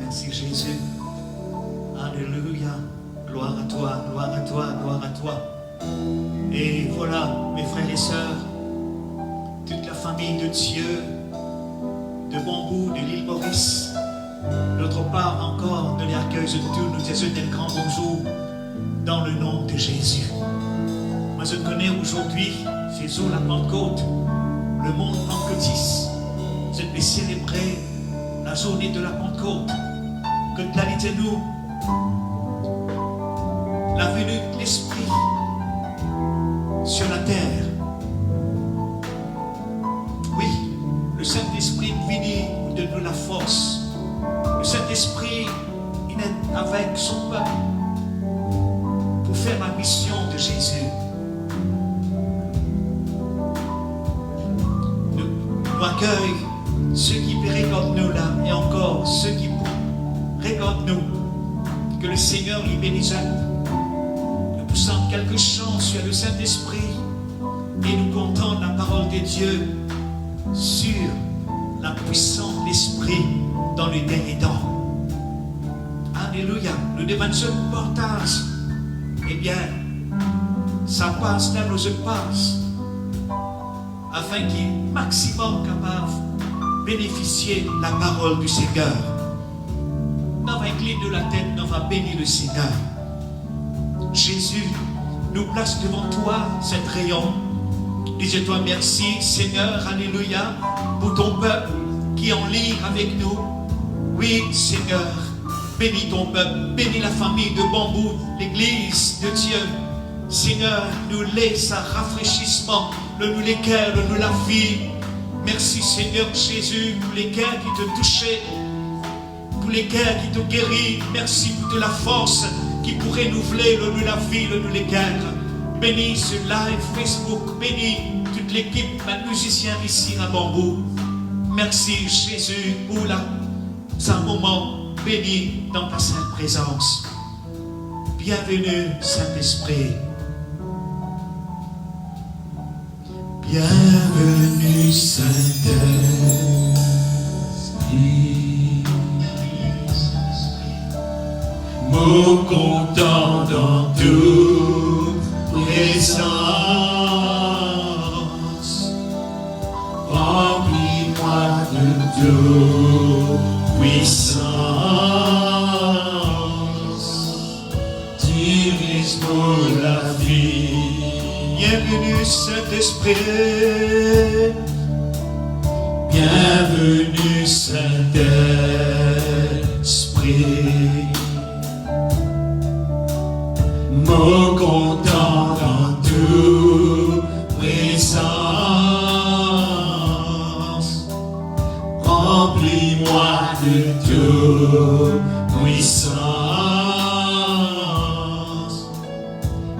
Merci Jésus. Alléluia. Gloire à toi, gloire à toi, gloire à toi. Et voilà, mes frères et sœurs, toute la famille de Dieu, de Bambou, de l'île Maurice, d'autre part encore, de l'accueil de tous, nous disons un grand bonjour dans le nom de Jésus. Moi je connais aujourd'hui, Jésus, la Pentecôte, le monde pentecôtiste. Je vais célébrer la journée de la Pentecôte. Que nous la venue de l'Esprit sur la terre. Oui, le Saint-Esprit vient de nous la force. Le Saint-Esprit il est avec son peuple pour faire la mission de Jésus. Nous accueillons ceux qui regardent nous là et encore ceux qui regardent nous. Que le Seigneur lui bénisse. Nous poussons quelques chants sur le Saint-Esprit et nous comptons la parole de Dieu sur la puissance de l'Esprit dans les derniers temps. Alléluia. Nous demandons ce partage. Eh bien, ça passe là où je passe, afin qu'il maximum capable de bénéficier de la parole du Seigneur. Nous va incliner de la tête, nous va bénir le Seigneur. Jésus, nous place devant toi cette rayon. Dis-toi merci Seigneur, alléluia, pour ton peuple qui est en ligne avec nous. Oui Seigneur, bénis ton peuple, bénis la famille de Bambou, l'église de Dieu. Seigneur, nous laisse un rafraîchissement, nous les cœurs, nous la vie. Merci Seigneur Jésus pour les cœurs qui te touchaient, pour les cœurs qui te guérissent. Merci pour de la force qui pourrait renouveler nous la vie, nous les cœurs. Bénis ce live Facebook, bénis toute l'équipe, les musiciens ici à Bambou. Merci Jésus pour un moment béni dans ta sainte présence. Bienvenue Saint-Esprit. Bienvenue Saint-Esprit. Mot content dans toute présence. Remplis-moi de toute puissance. Dirige-moi la vie. Bienvenue Saint-Esprit. Bienvenue Saint-Esprit. Mot content dans toute présence. Remplis-moi de toute puissance.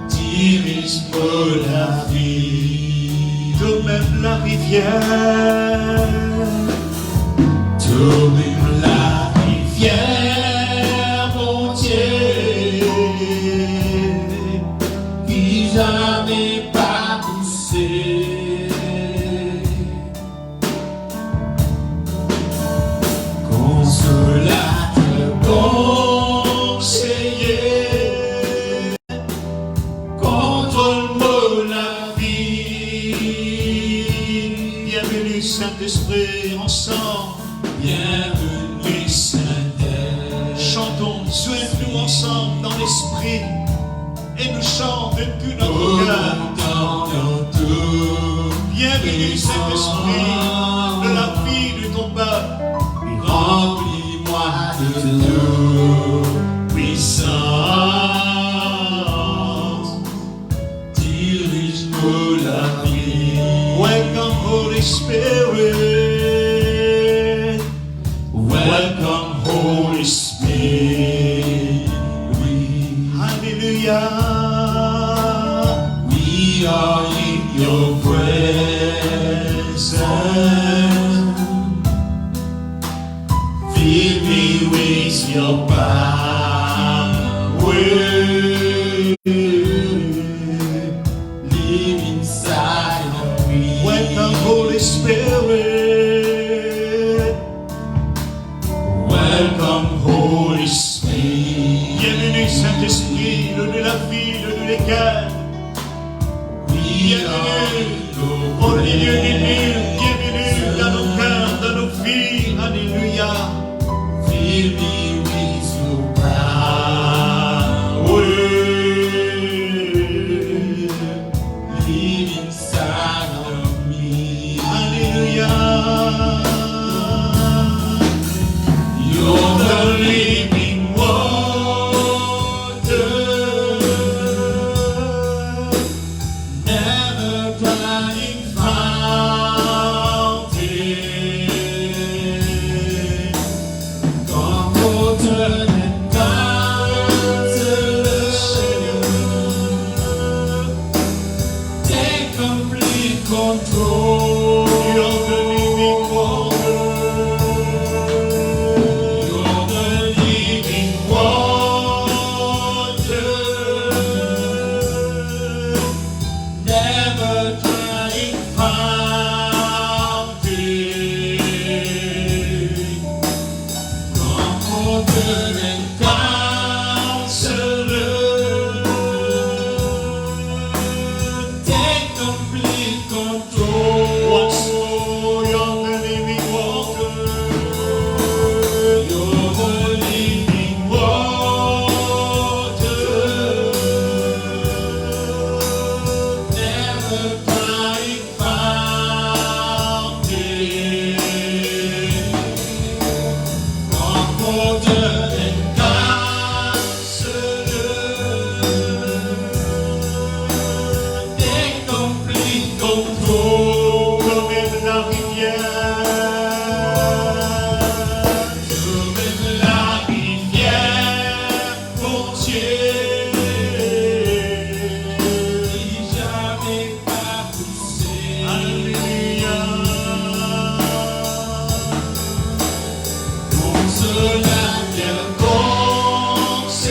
Dirige-moi la vie. Toi-même la rivière. Toi-même la rivière, mon Dieu, qui jamais pas poussé. Consolateur, conseiller, contrôle-moi la vie. Bienvenue Saint-Esprit, ensemble. Bienvenue Saint-Esprit. Chantons, soigne-nous ensemble dans l'esprit et nous chantons depuis notre cœur. Bienvenue Saint-Esprit de la vie de ton peuple. Remplis-moi de toute puissance. Dirige-nous la vie. Welcome Holy Spirit. Welcome Holy Spirit. Hallelujah. We are in your presence. Fill me with your power. Live inside of me. Welcome Holy Spirit. Welcome, Holy the living water, never drying fountain, comforter and counselor, take complete control. You're the living water. You're the living water, never drying fountain, comforter and counselor, take complete control. Once more, you're the living water. You're the living water, never drying fountain, comforter and counselor, take complete control. Comme la rivière, comme la rivière, mon Dieu, qui jamais pas poussé. Alléluia. Pour cela bien conseiller,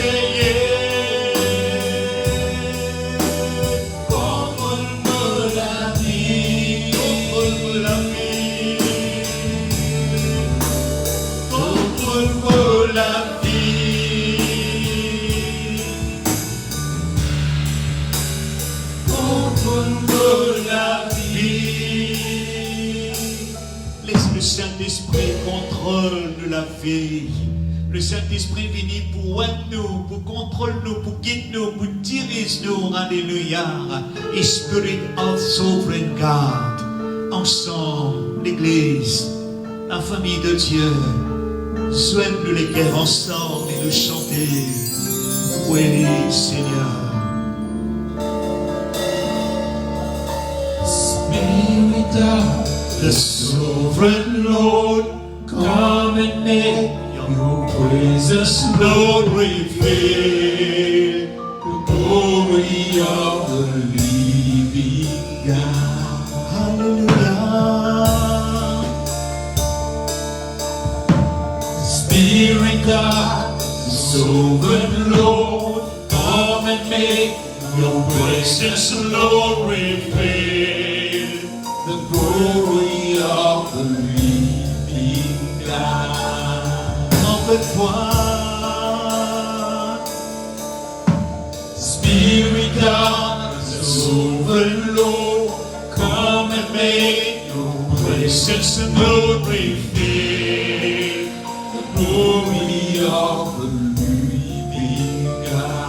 contrôle-moi la vie, contrôle-moi la vie, contrôle-moi la vie, contrôle-moi la vie. Laisse le Saint-Esprit contrôle de la vie. Le Saint-Esprit vient pour aider nous, pour contrôler nous, pour guider nous, pour diriger nous. Alléluia. Et Spirit of Sovereign God. Ensemble, l'Église, la famille de Dieu. Souhaite-nous les cœurs ensemble et nous chanter. Oui, Seigneur. Spirit of the sovereign Lord, come and make your praises, Lord, reveal the glory of the living God. Hallelujah. Spirit of the sovereign Lord, come and make your praises, Lord, reveal the glory of the living God. Envoie-toi. Spirit of the sovereign Lord, come and make your presence, Lord, reveal the glory of the living God.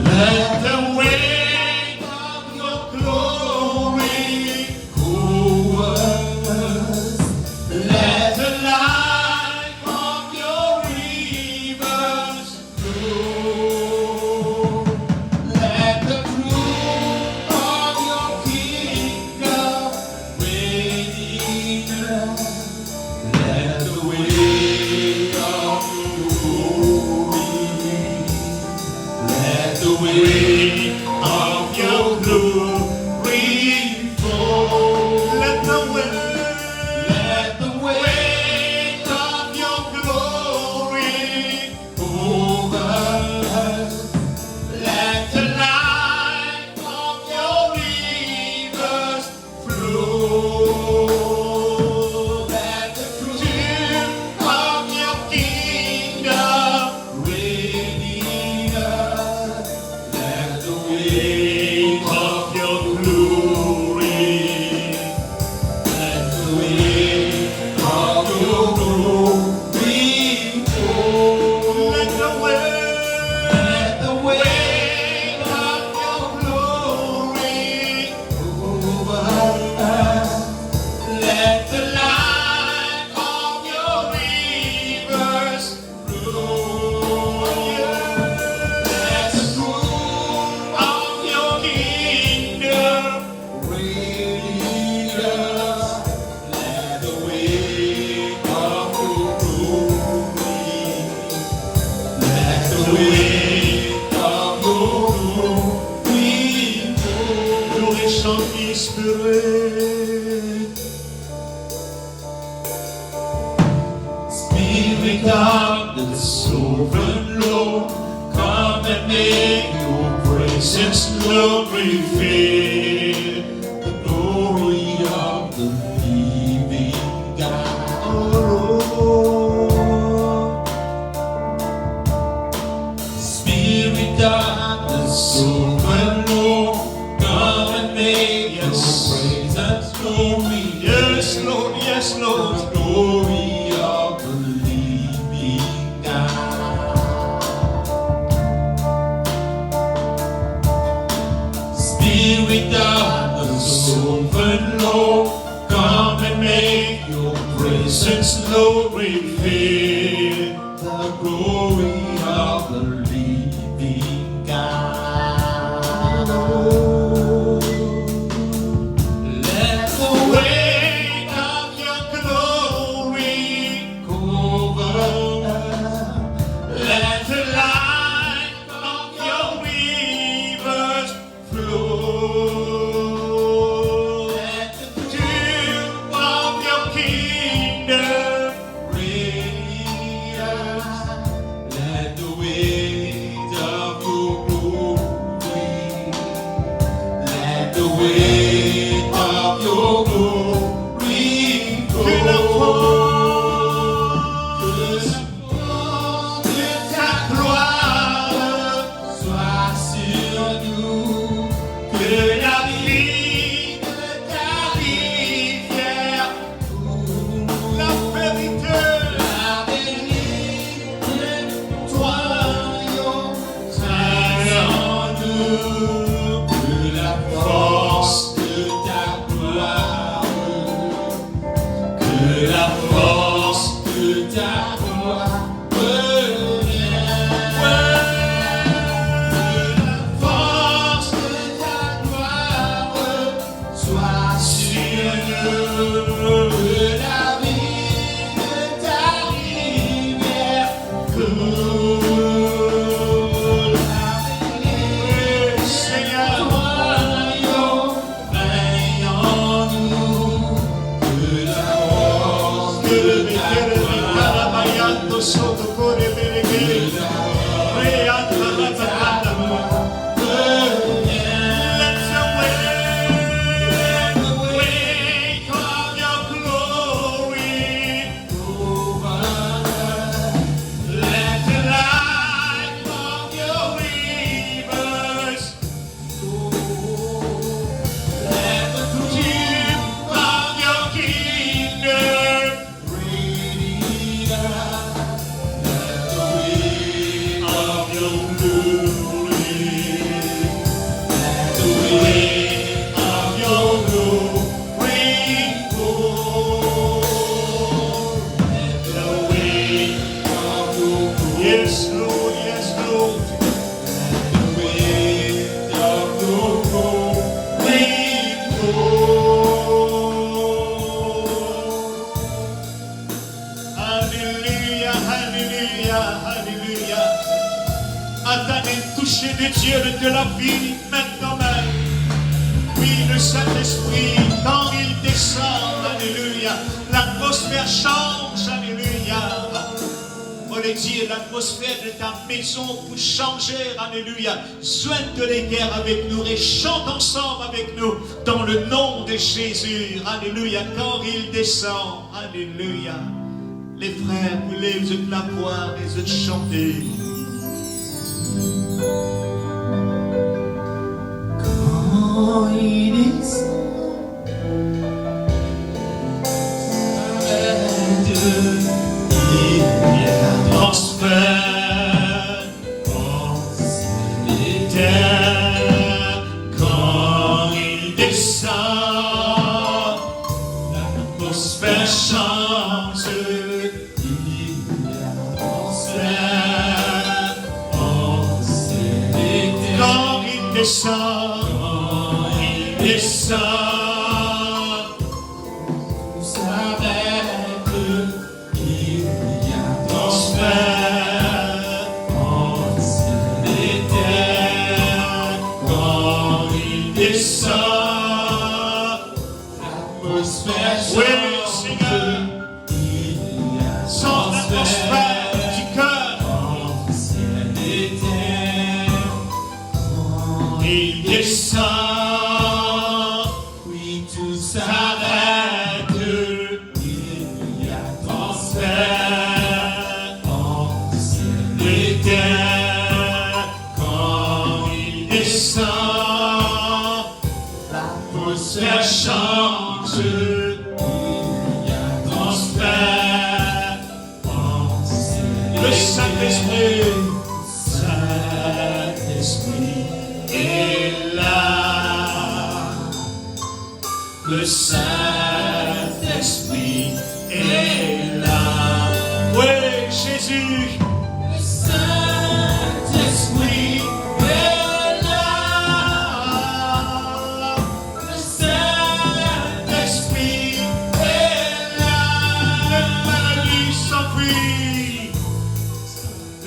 Let the weight of your glory cover us. Let the light of your rivers flow. Let the truth of your kingdom reign in us. Let the weight of your glory, let the weight of your glory fall. Let the weight of your glory over us. Let the light of your rivers flow. Let the truth of your kingdom reign in us. Let the weight of your glory, let adoration in spirit. Spirit of the sovereign Lord, come and make your presence glory fill the glory of the living God. Oh Lord, Spirit of the sovereign Lord, come and make your presence glory. yes Lord, yes Lord. The glory of the living God. Spirit of the sovereign Lord, come and make your presence glory fill the glory of the living God. Let the weight of your glory cover us. Let the light of your rivers flow. Let the dew of your kingdom radiate. Let the weight of your glory, let the weight of your glory que ta gloire soit sur nous, que la vie de ta rivière coule, la vérité de toi en nous, que la force de ta gloire, que la force de ta gloire revienne. Que la force de ta gloire soit sur nous, que la vie de ta rivière coule. Seigneur, Royaume règne en nous, que la force que de le ta Béquer de gloire, Carabayando Soto Core que Bélégué, la Réanta force de ta Ratatata. gloire revienne. Let the weight of your glory, let the light of your rivers, let the dew of your kingdom of your glory, the weight of your glory fall. Let the weight of your glory, yes Lord, yes Lord. The weight of your glory Alléluia, alléluia, alléluia. Attendez, toucher de Dieu de la vie maintenant même. Oui, le Saint-Esprit, quand il descend, alléluia, l'atmosphère change, alléluia. Oh les dieux, l'atmosphère de ta maison pour changer, alléluia. Joigne les guerres avec nous et chante ensemble avec nous dans le nom de Jésus, alléluia. Quand il descend, alléluia. Les frères, vous levez de la voix et de chanter. quand il descend, il y a transfert les terres. Quand il descend, l'atmosphère change. Il y a transfert les terres. Quand il descend, descend, vous savez qu'il y a transfert entre les terres. Quand il descend, l'atmosphère Oui, change. Seigneur. Sans l'atmosphère du cœur. Entre ciel et terre. Il descend. Oui, tout s'arrête. Il y a transfert. Entre ciel et terre. Quand il descend, l'atmosphère change. Il y a transfert. Entre ciel le et Saint-Esprit, Saint-Esprit est là. le Saint-Esprit est là. Oui, Jésus. Le Saint-Esprit est là. Le Saint-Esprit est là. Les maladies s'enfuient.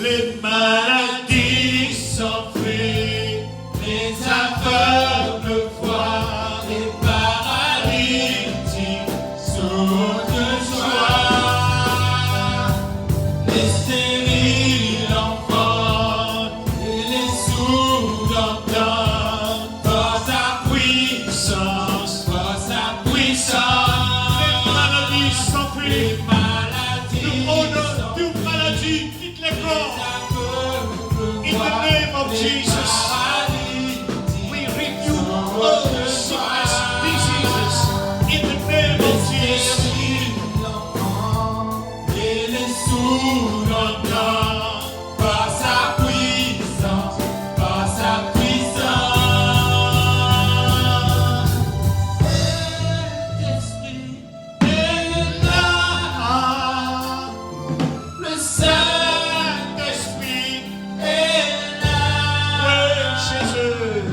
Les maladies s'enfuient. Les aveugles voient, les paralytiques sautent de joie. Les stériles enfants et les sourds entendent. Par sa puissance, par sa puissance. Les maladies s'enfuient. Les maladies Oh non, toute maladie quitte les corps. In the name of Jesus. We rebuke all sickness, diseases. In the name of Jesus. Et les sourds entendent par sa puissance, par sa puissance. Saint-Esprit est là. Le Saint-Esprit est là. Oui, Jésus.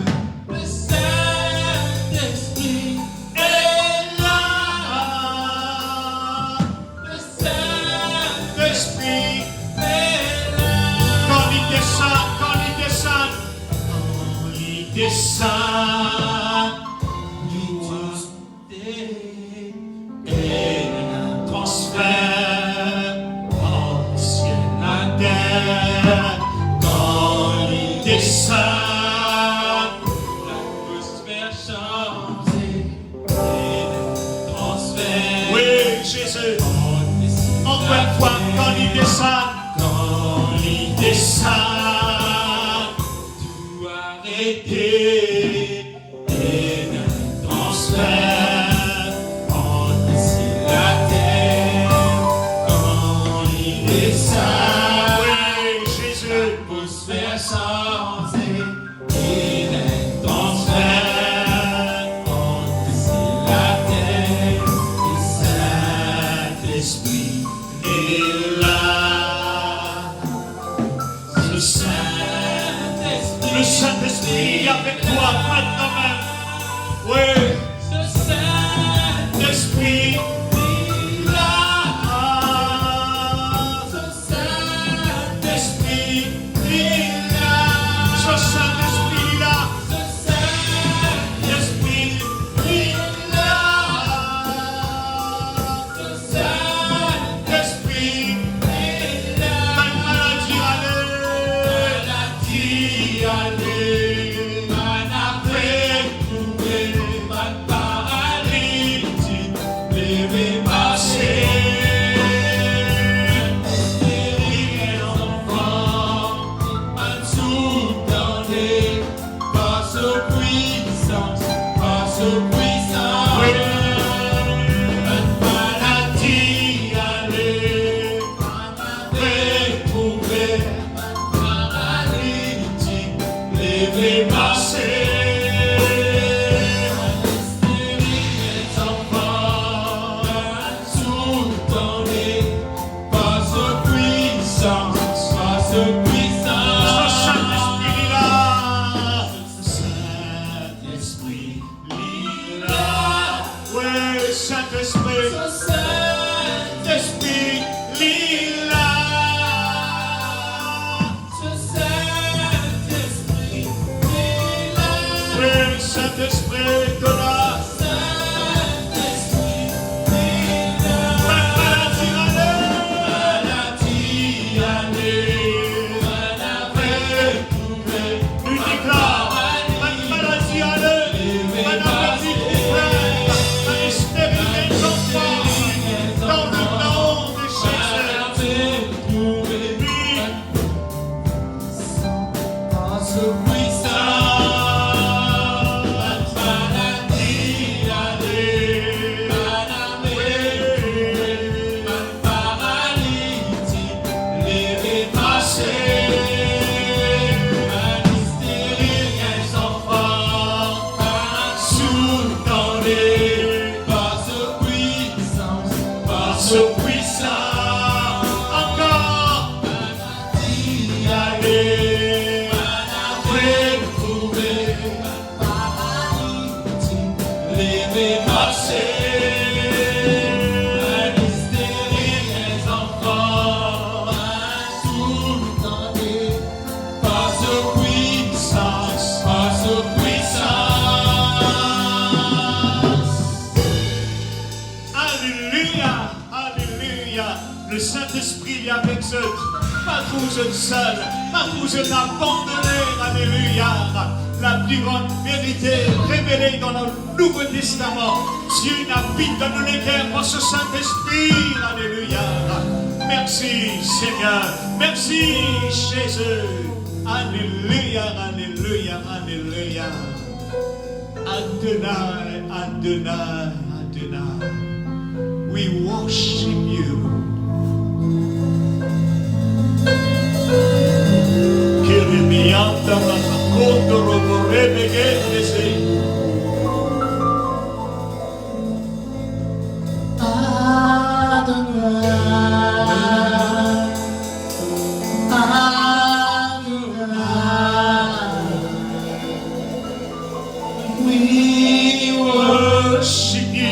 Le Saint-Esprit est là. Le Saint-Esprit est là. Quand il descend, quand il descend, quand il descend, et un transfert entre ciel et terre. Quand il descend, L'atmosphère change et transfert. oui, Jésus. Encore une fois, quand il descend, tout arrêter et un transfert entre ciel et la terre. Quand il descend, oui, Jésus, L'atmosphère change et un transfert entre ciel et la terre. Et Saint-Esprit est là. Le Saint-Esprit est avec toi maintenant même. Oui, ce Saint-Esprit est là. Ce Saint-Esprit est là. ce Saint-Esprit là. Ce Saint-Esprit est là. Ce Saint-Esprit est là. Même maladie, allez. Maladie, allez. Man après trouvé, man paralytique, levé, marché. Guérir l'enfant, man sous-tendé, par sa puissance, par sa puissance. Man maladie, allez. Man après trouvé, man paralytique, levé, marché. Les enfants, man sous-tendé, par sa puissance, par sa Ce puissance. Saint-Esprit là. Saint-Esprit là. Oui, Saint-Esprit. Ce Saint-Esprit lila. Ce Saint-Esprit lila. Oui, Saint-Esprit de là. Saint-Esprit force puissante, encore d'y aller, retrouver, lever, marcher, les enfants, tout tenter, force puissance, force puissance. Alléluia, alléluia. Le Saint-Esprit est avec eux. Pas vous êtes seuls, pas vous êtes abandonnés. Alléluia. La plus grande vérité révélée dans le Nouveau Testament. Dieu n'habite dans nos cœurs par ce Saint-Esprit. Alléluia. Merci Seigneur. Merci Jésus. Alléluia, alléluia, alléluia. Adonai, Adonai, Adonai. We worship you. Kirimianta makakoto roborebegedese. We worship you.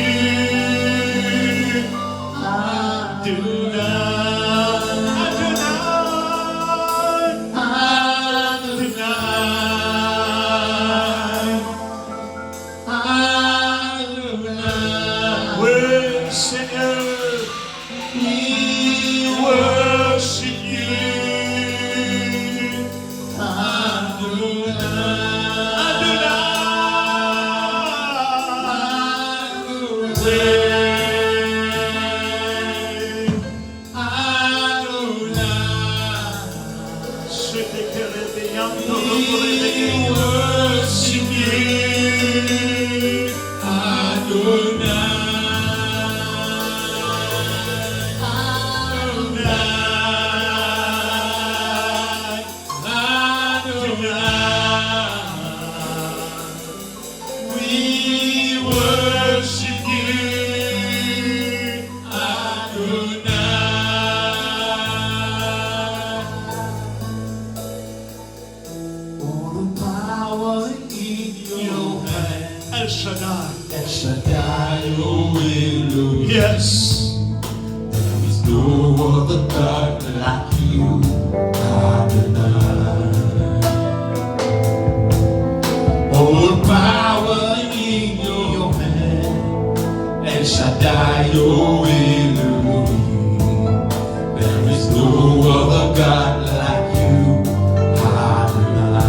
El Shaddai. El Shaddai, oh Elohim. Yes. There is no other God like you, Adonai. All power in your hand. El Shaddai, oh Elohim. There is no other God like you, Adonai.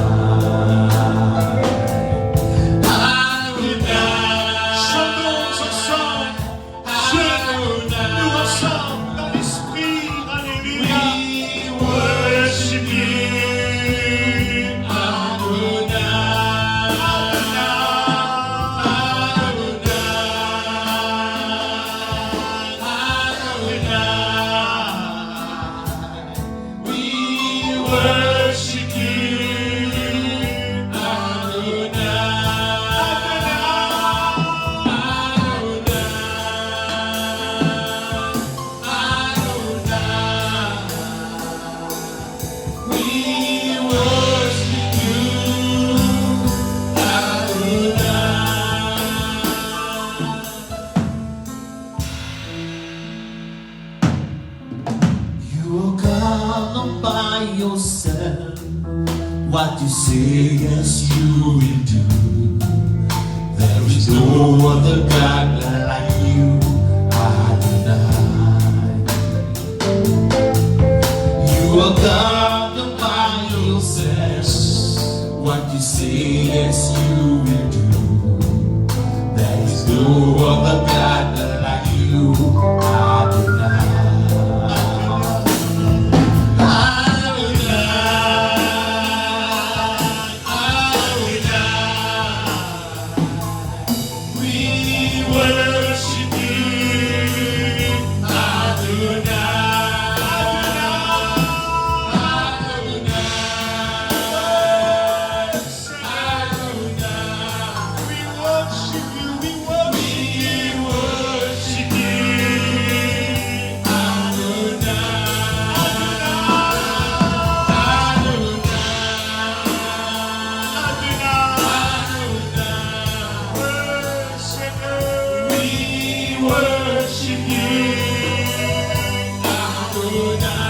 What you say, yes, you will do. There is no other God like you, Adonai. You are God all by yourself. What you say, yes, you will do. There is no other God like you, Adonai. worship you, Adonai.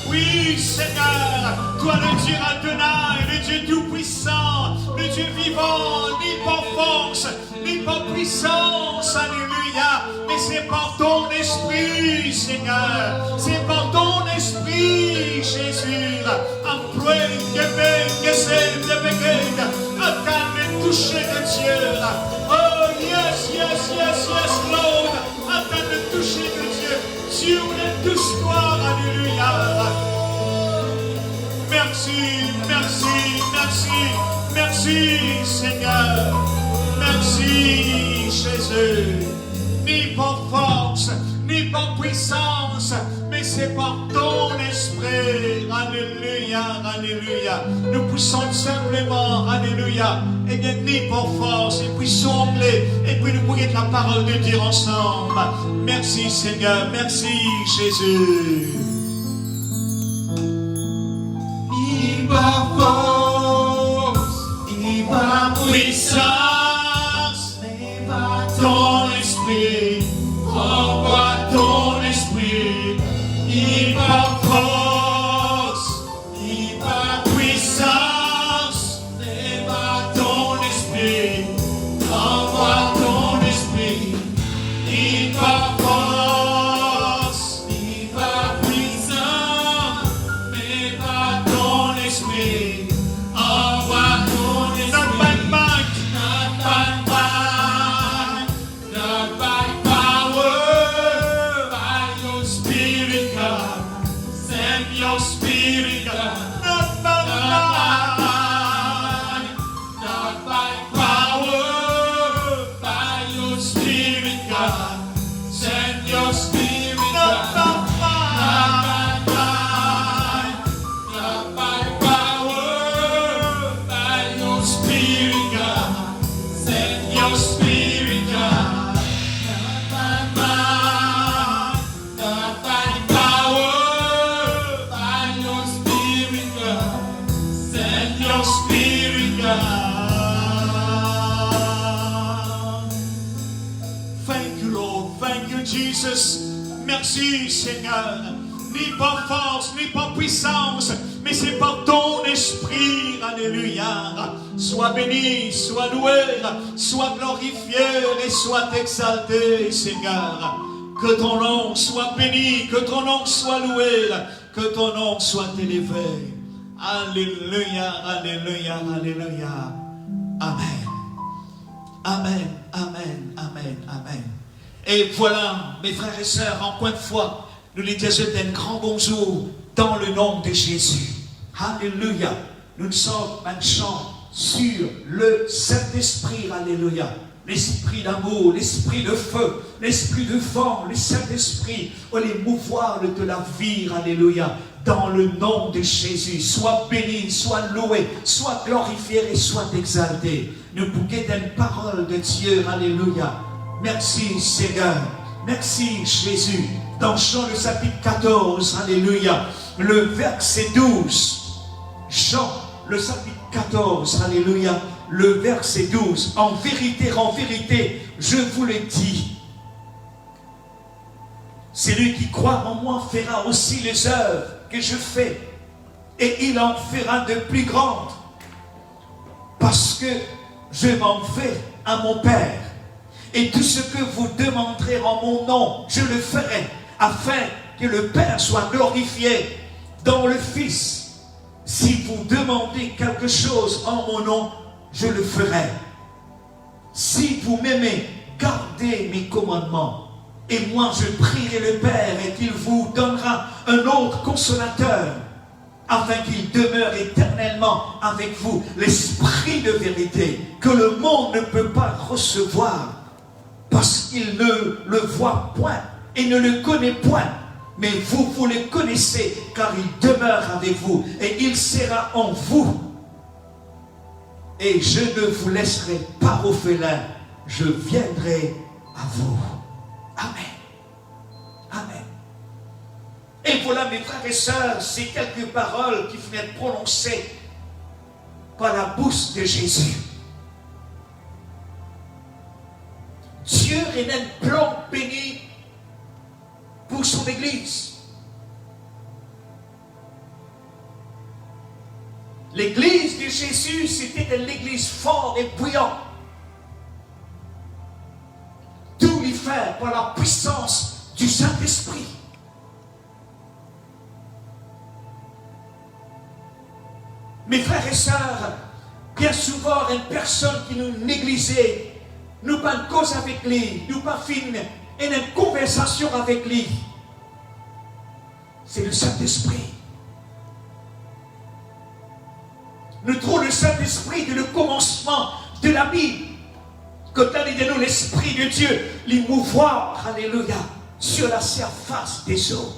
Oui, Seigneur, toi le Dieu Adonai, le Dieu tout-puissant, le Dieu vivant, ni par force, ni par puissance, alléluia, mais c'est par ton esprit, Seigneur, c'est par ton esprit, Jésus. En praying, que c'est de béguer, attends le toucher de Dieu. Oh, yes, yes, yes, yes, Lord, attends le toucher de Dieu. Dieu, le touche-toi, alléluia. Merci, merci, merci, merci, Seigneur. Merci, Jésus. Ni par force, ni par puissance, mais c'est par ton esprit. Alléluia, alléluia. Nous poussons simplement, alléluia. Et bien, ni par force, et puis songler, et puis nous pourrions la parole de Dieu ensemble. Merci, Seigneur. Merci, Jésus. Ni par force, ni par puissance, ni par ton esprit. Envoie ton esprit, ni par force, ni par puissance, ni par ton esprit. Envoie ton esprit, ni par force, ni par puissance, mais par ton esprit. Envoie ton esprit. Not by might, not by might, not by power, by your spirit, God. Send your spirit, God. not by might, Not by power, by your spirit, God. Send your spirit, not God. by might. Not by power, by your spirit, God. Send your spirit, God. Not by might, not by power, by your spirit, God. Send your spirit, God. Thank you, Lord. Thank you, Jesus. Merci, Seigneur. Ni par force, ni par puissance, mais c'est par ton esprit. Alléluia. Sois béni, sois loué, sois glorifié et sois exalté, Seigneur. Que ton nom soit béni, que ton nom soit loué, que ton nom soit élevé. Alléluia, alléluia, alléluia. Amen. Amen, amen, amen, amen. Et voilà, mes frères et sœurs, encore une fois, nous les disons un grand bonjour dans le nom de Jésus. Alléluia. Nous sommes maintenant sur le Saint-Esprit. Alléluia. l'esprit d'amour, l'esprit de feu, l'esprit de vent, le Saint-Esprit, oh, les mouvoirs de la vie, alléluia, dans le nom de Jésus, sois béni, sois loué, sois glorifié et sois exalté. Nous bouquet d'une parole de Dieu, alléluia. Merci Seigneur, merci Jésus. Dans Jean le chapitre 14, alléluia, le verset 12, Jean le chapitre 14, alléluia, le verset 12, en vérité, je vous le dis, celui qui croit en moi fera aussi les œuvres que je fais, et il en fera de plus grandes, parce que je m'en vais à mon Père, et tout ce que vous demanderez en mon nom, je le ferai, afin que le Père soit glorifié dans le Fils. Si vous demandez quelque chose en mon nom, je le ferai. Si vous m'aimez, gardez mes commandements. Et moi, je prierai le Père et qu'il vous donnera un autre consolateur, afin qu'il demeure éternellement avec vous, l'Esprit de vérité, que le monde ne peut pas recevoir, parce qu'il ne le voit point et ne le connaît point. Mais vous le connaissez, car il demeure avec vous, et il sera en vous. Et je ne vous laisserai pas orphelin, je viendrai à vous. Amen. Amen. Et voilà, mes frères et sœurs, ces quelques paroles qui venaient être prononcées par la bouche de Jésus. Dieu est un plan béni pour son Église. L'Église de Jésus, c'était l'Église forte et brillante. Tout lui fait par la puissance du Saint-Esprit. Mes frères et sœurs, bien souvent, une personne qui nous négligeait, nous pas de cause avec lui, nous pas fin une conversation avec lui. C'est le Saint-Esprit. Nous trouvons le Saint-Esprit dès le commencement de la Bible. Quand on est de nous l'Esprit de Dieu, l'émouvoir, alléluia, sur la surface des eaux.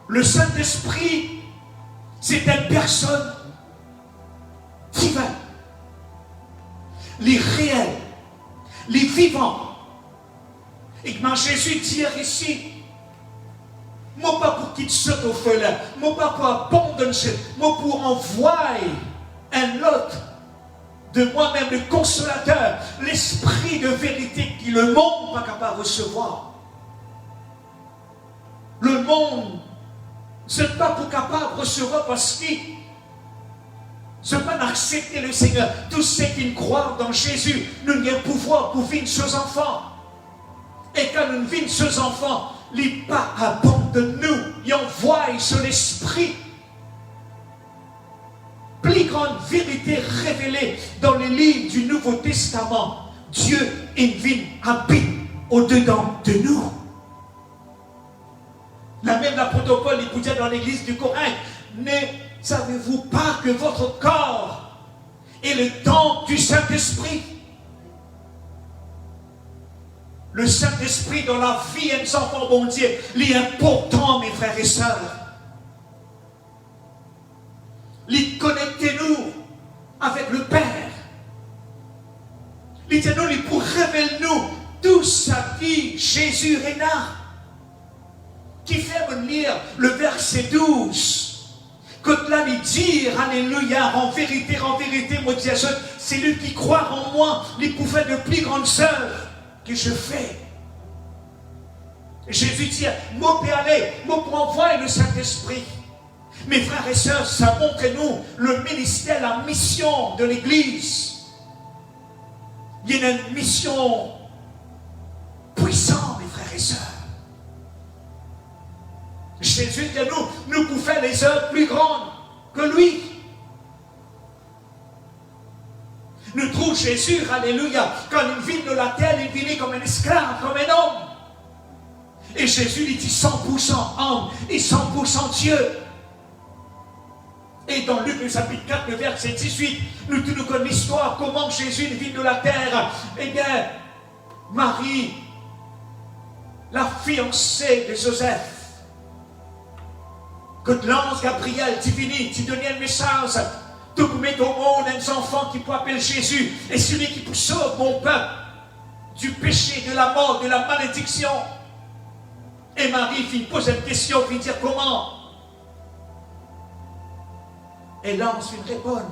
Le Saint-Esprit, c'est une personne divine, les réels, les vivants. Et que Jésus dit ici, moi pas pour qu'il saute au feu là, moi pas pour abandonner, moi pour envoyer un autre de moi-même, le consolateur, l'esprit de vérité qui le monde n'est pas capable de recevoir. Le monde, c'est pas pour capable de recevoir parce qu'il ne peut pas accepter le Seigneur. Tous ceux qui croient dans Jésus, nous n'avons pouvoir pour vivre ses enfants. Et quand nous vivons ses enfants, il n'est pas abandonne nous, il envoie sur l'esprit. Plus grande vérité révélée dans les livres du Nouveau Testament. Dieu habite au-dedans de nous. La même l'apôtre Paul, il disait dans l'église du Corinth, ne savez-vous pas que votre corps est le temple du Saint-Esprit? Le Saint-Esprit dans la vie de nos enfants, bon Dieu, il est important, mes frères et sœurs. Connectez-nous avec le Père. Dites-nous, pour révéler nous tout sa vie, Jésus est là. Qui fait me lire le verset 12. Quand là, il dit, alléluia, en vérité, mon Dieu, c'est lui qui croit en moi, il pouvait de plus grandes œuvres que je fais. Jésus dit, moi peux aller, moi pour envoyer le Saint-Esprit. Mes frères et sœurs, ça montre nous le ministère, la mission de l'Église. Il y a une mission puissante, mes frères et sœurs. Jésus dit nous pouvons faire les œuvres plus grandes que lui. Nous trouvons Jésus, alléluia, quand il vit de la terre, il vit comme un esclave, comme un homme. Et Jésus, il dit 100% homme et 100% Dieu. Et dans Luc, le chapitre 4, le verset 18, nous connaissons l'histoire, comment Jésus vit de la terre. Eh bien, Marie, la fiancée de Joseph, que l'ange Gabriel, tu finis, tu donnes un message, tu peux mettre au monde un enfant qui peut appeler Jésus, et celui qui peut sauver mon peuple du péché, de la mort, de la malédiction. Et Marie finit pose une question, finit dire comment. Et l'ange finit répondre,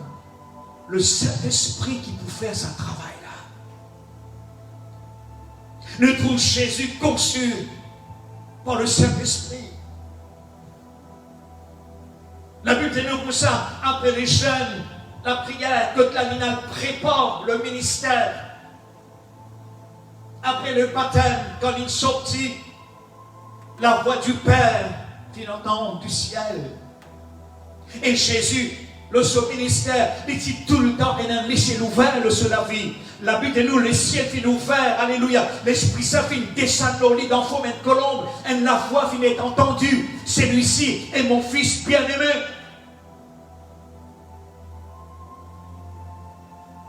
le Saint-Esprit qui peut faire ce travail-là. Nous trouvons Jésus conçu par le Saint-Esprit. La Bible dit nous comme ça, après les jeunes, la prière, que la Lina prépare le ministère. Après le baptême, quand il sortit, la voix du Père, il entend du ciel. Et Jésus, le son ministère, il dit tout le temps, il a laissé l'ouvert sur la vie. La Bible de nous, les ciels finissent ouverts, alléluia. L'Esprit Saint finit descendre au lit d'enfant, mais de colombe, et la voix finit entendue. Celui-ci est mon fils bien-aimé.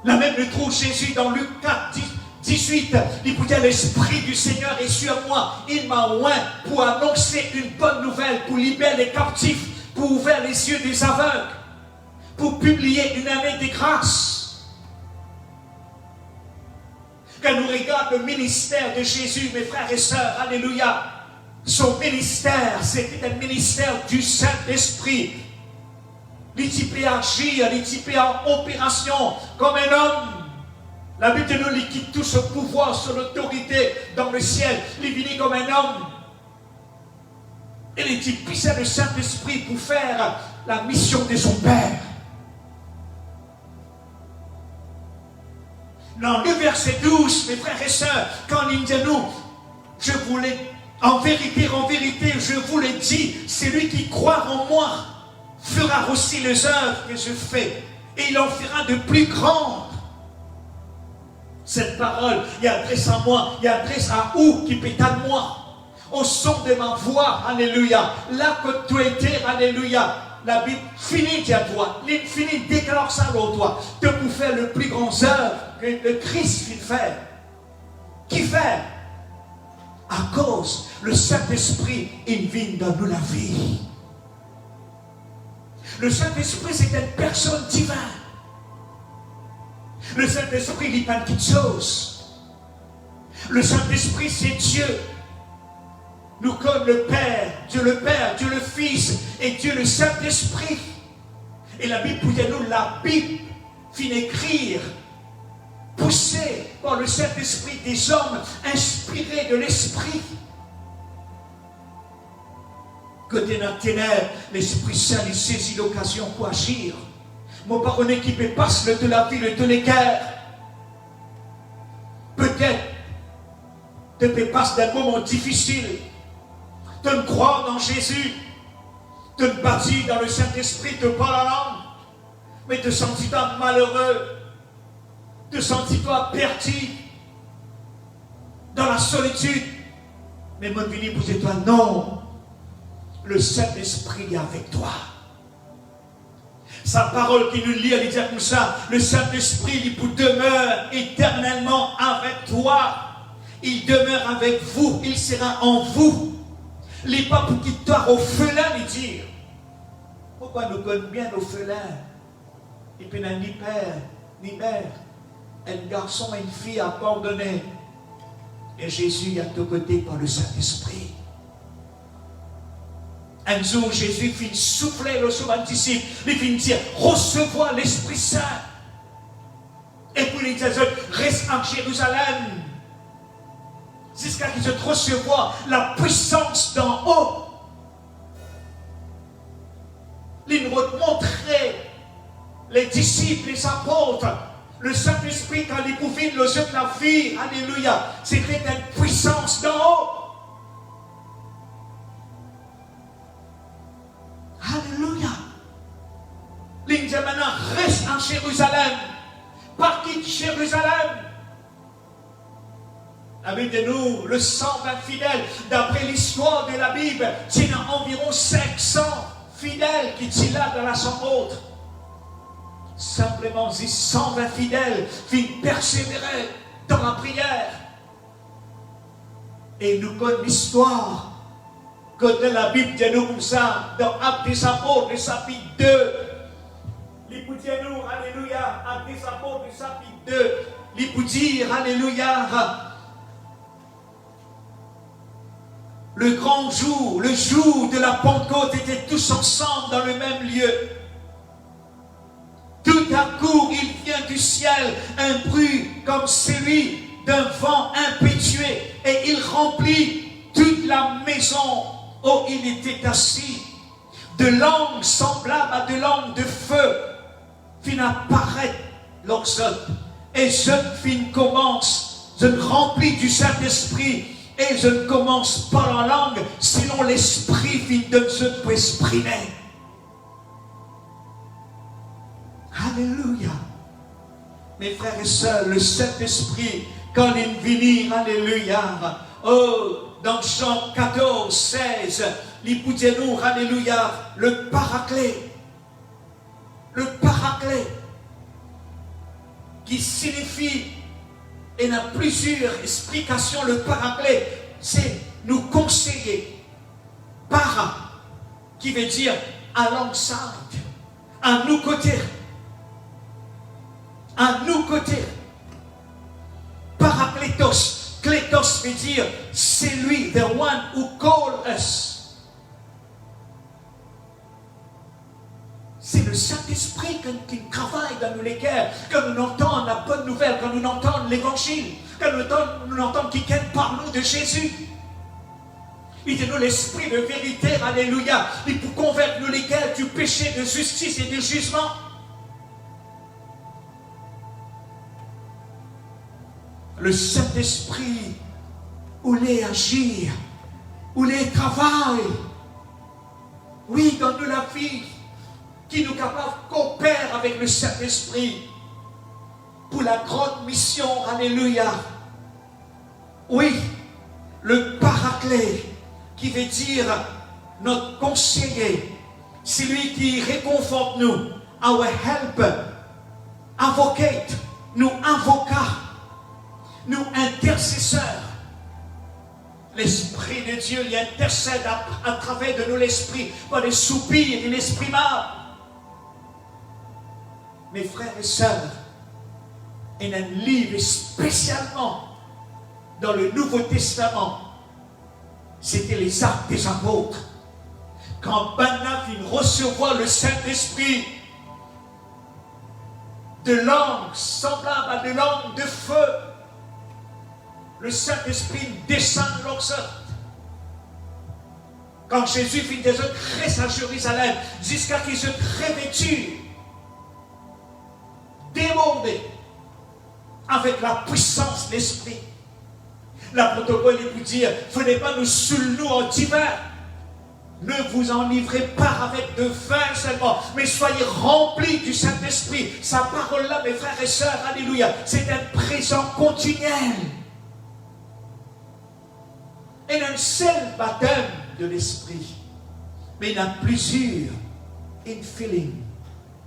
La même le trouve Jésus dans Luc 4, 18. Il peut dire l'Esprit du Seigneur est sur moi. Il m'a oint pour annoncer une bonne nouvelle, pour libérer les captifs, pour ouvrir les yeux des aveugles, pour publier une année de grâce. Quand nous regardons le ministère de Jésus, mes frères et sœurs, alléluia, son ministère, c'était un ministère du Saint-Esprit. Il peut agir, il peut en opération comme un homme. La Bible de nous, il quitte tout ce pouvoir, son autorité dans le ciel. Il vient comme un homme. Et il puissait le Saint-Esprit pour faire la mission de son Père. Dans le verset 12, mes frères et sœurs, quand il dit nous, je voulais, en vérité, je vous le dis, celui qui croit en moi fera aussi les œuvres que je fais, et il en fera de plus grandes. Cette parole, il adresse à moi, il adresse à où qui peut à moi. Au son de ma voix, alléluia. Là que tu étais, alléluia. La Bible finit à toi. L'infini déclare ça à toi. Tu peux faire le plus grand œuvre que le Christ vient faire. Qui fait? À cause, le Saint-Esprit, il vient dans nous la vie. Le Saint-Esprit, c'est une personne divine. Le Saint-Esprit, il dit pas de petites choses. Le Saint-Esprit, c'est Dieu. Nous comme le Père, Dieu le Fils et Dieu le Saint-Esprit. Et la Bible, pour nous, la Bible finit écrire, poussée par le Saint-Esprit des hommes, inspirés de l'Esprit. Côté dans ténèbres, l'Esprit Saint, il saisit l'occasion pour agir. Mon parole qui peut passer de la vie, de l'équerre. Peut-être, tu peux passer d'un moment difficile. Tu me crois dans Jésus, tu me bâtis dans le Saint-Esprit, tu parles la langue, mais te sens-toi malheureux, te sens-toi perdu, dans la solitude. Mais mon venu pour toi, non, le Saint-Esprit est avec toi. Sa parole qui nous lit, elle dit comme ça, le Saint-Esprit, il demeure éternellement avec toi. Il demeure avec vous, il sera en vous. Les papes qui t'ont au félin, ils disent. Pourquoi nous connaissons bien nos félins? Et puis, ni père, ni mère. Un garçon et une fille abandonnés. Et Jésus est à ton côté par le Saint-Esprit. Un jour, Jésus finit souffler le sur un disciple. Il finit dire, recevoir l'Esprit Saint. Et puis il dit, reste en Jérusalem. Jusqu'à qu'il se recevoir la puissance d'en haut. Il nous montrait les disciples, les apôtres, le Saint-Esprit quand il pouvait le jeu de la vie, alléluia, c'était une puissance d'en haut. Alléluia. Il dit maintenant, reste en Jérusalem. Par qui Jérusalem? La Bible de nous, le sang d'un fidèle, d'après l'histoire de la Bible, c'est environ 500 fidèles qui sont là dans la chambre autre. Simplement, ces 120 fidèles qui persévéraient dans la prière. Et nous connaissons l'histoire que dans la Bible dit nous comme ça, dans Actes des Apôtres, le chapitre 2. Il peut dire nous, alléluia, Actes des Apôtres, le chapitre 2. Il peut dire, alléluia, le grand jour, le jour de la Pentecôte, étaient tous ensemble dans le même lieu. Tout à coup, il vient du ciel un bruit comme celui d'un vent impétueux et il remplit toute la maison où il était assis. De langues semblables à de langues de feu fin apparaître leurs œuvres. Et je commence, je remplis du Saint-Esprit et je ne commence pas la langue, sinon l'Esprit fin de je peux exprimer. Alléluia. Mes frères et sœurs, le Saint-Esprit, quand il vient, alléluia, oh, dans Jean 14, 16, il peut dire nous, alléluia, le paraclet, qui signifie, et il y a plusieurs explications, le paraclet, c'est nous conseiller, para, qui veut dire alongside, à nos côtés. À nos côtés. Parakletos. Kletos veut dire c'est lui, the one who called us. C'est le Saint-Esprit qui travaille dans nos cœurs, quand nous entendons la bonne nouvelle, quand nous entendons l'évangile, quand nous entendons qui parle de Jésus. Il dit nous l'esprit de vérité, alléluia. Il peut convaincre nous les cœurs du péché, de justice et du jugement. Le Saint-Esprit, où il agit, où il travaille. Oui, dans nous la vie, qui nous capable de coopérer avec le Saint-Esprit pour la grande mission, alléluia. Oui, le paraclet, qui veut dire notre conseiller, c'est lui qui réconforte nous, our helper, advocate, nous avocats, nous intercesseurs. L'Esprit de Dieu, il intercède à travers de nous l'Esprit, par des soupirs inexprimables. Mes frères et sœurs, il y a un livre spécialement dans le Nouveau Testament, c'était les Actes des Apôtres. Quand Banna vient recevoir le Saint-Esprit, de langues semblables à des langues de feu, le Saint-Esprit descend de leurs œuvres. Quand Jésus fit des œuvres très à Jérusalem, jusqu'à qu'ils se revêturent, débordés, avec la puissance de l'Esprit. L'apôtre Paul peut dire, venez pas nous saouler nous en divers. Ne vous enivrez pas avec de vin seulement, mais soyez remplis du Saint-Esprit. Sa parole-là, mes frères et sœurs, alléluia, c'est un présent continuel. Il y a un seul baptême de l'Esprit, mais il y en a plusieurs infilling,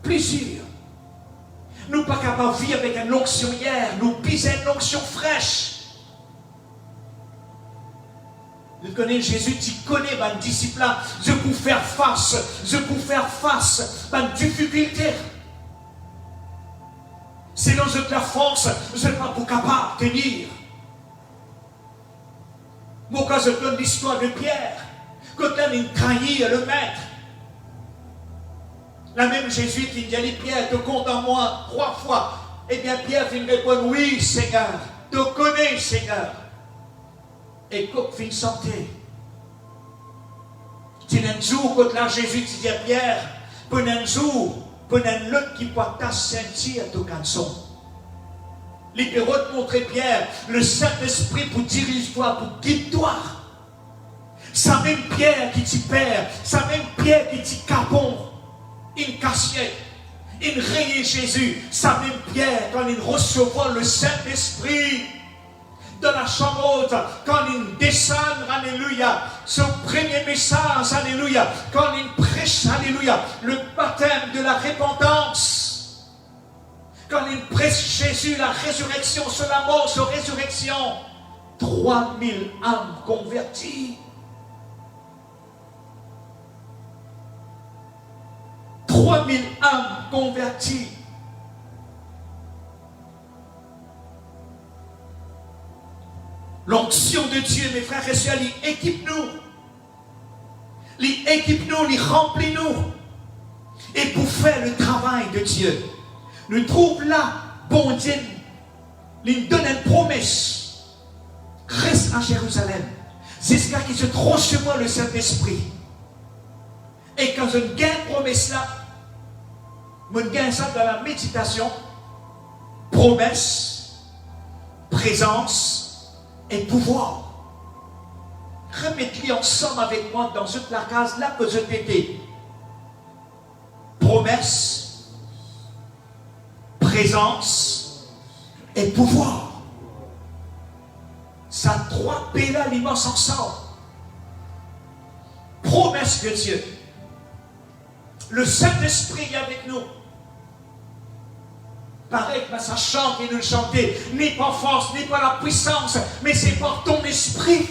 plusieurs. Nous ne sommes pas capables de vivre avec une onction hier, nous pisons une onction fraîche. Vous connaissez Jésus, tu connais mes disciples là, je peux faire face à une difficulté. Sinon, je te la force, je ne suis pas capable de tenir. Moi, quand je donne l'histoire de Pierre, quand il a trahi le maître, la même Jésus qui dit, Pierre, te compte en moi 3 fois. Eh bien, Pierre vient répondre, oui, Seigneur, te connais, Seigneur. Et quand il santé, tu n'as un jour, quand là Jésus te dit à Pierre, pour un jour, pour un l'autre qui peut t'assentir ton canson. Il peut te montrer Pierre, le Saint-Esprit pour diriger-toi, pour guider-toi. Ça même Pierre qui t'y perd, ça même Pierre qui t'y capon, une cassiette, une rayée Jésus, ça même Pierre, quand il recevra le Saint-Esprit, dans la chambre haute, quand il descend, alléluia, ce premier message, alléluia, quand il prêche, alléluia, le baptême de la repentance, quand il prêche Jésus, la résurrection, sur la mort, sur la résurrection, 3000 âmes converties. 3000 âmes converties. L'onction de Dieu, mes frères et sœurs, il équipe-nous. Il équipe-nous, il remplit-nous. Et pour faire le travail de Dieu, nous trouve là, bon Dieu, il nous donne une promesse. Reste à Jérusalem. C'est ce qui se transforme le Saint-Esprit. Et quand je gagne promesse là, je gagne ça dans la méditation, promesse, présence et pouvoir. Remettez-les ensemble avec moi dans cette la case là que je t'étais. Promesse, présence et pouvoir. Ça trois P là, l'immense ensemble. Promesse de Dieu. Le Saint-Esprit est avec nous. Pareil que ça chante et nous le chanter, ni par force, ni par la puissance, mais c'est par ton esprit.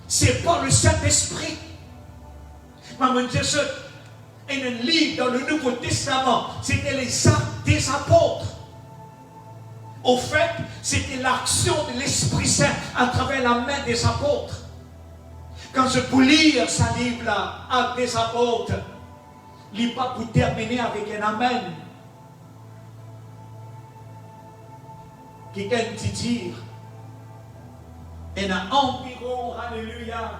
C'est par le Saint-Esprit. Maman Jésus, et un livre dans le Nouveau Testament, c'était les actes des apôtres. Au fait, c'était l'action de l'Esprit Saint à travers la main des apôtres. Quand je peux lire ce livre-là, Actes des apôtres, il n'est pas pour terminer avec un amen. Quelqu'un dit dire, il y a environ, alléluia,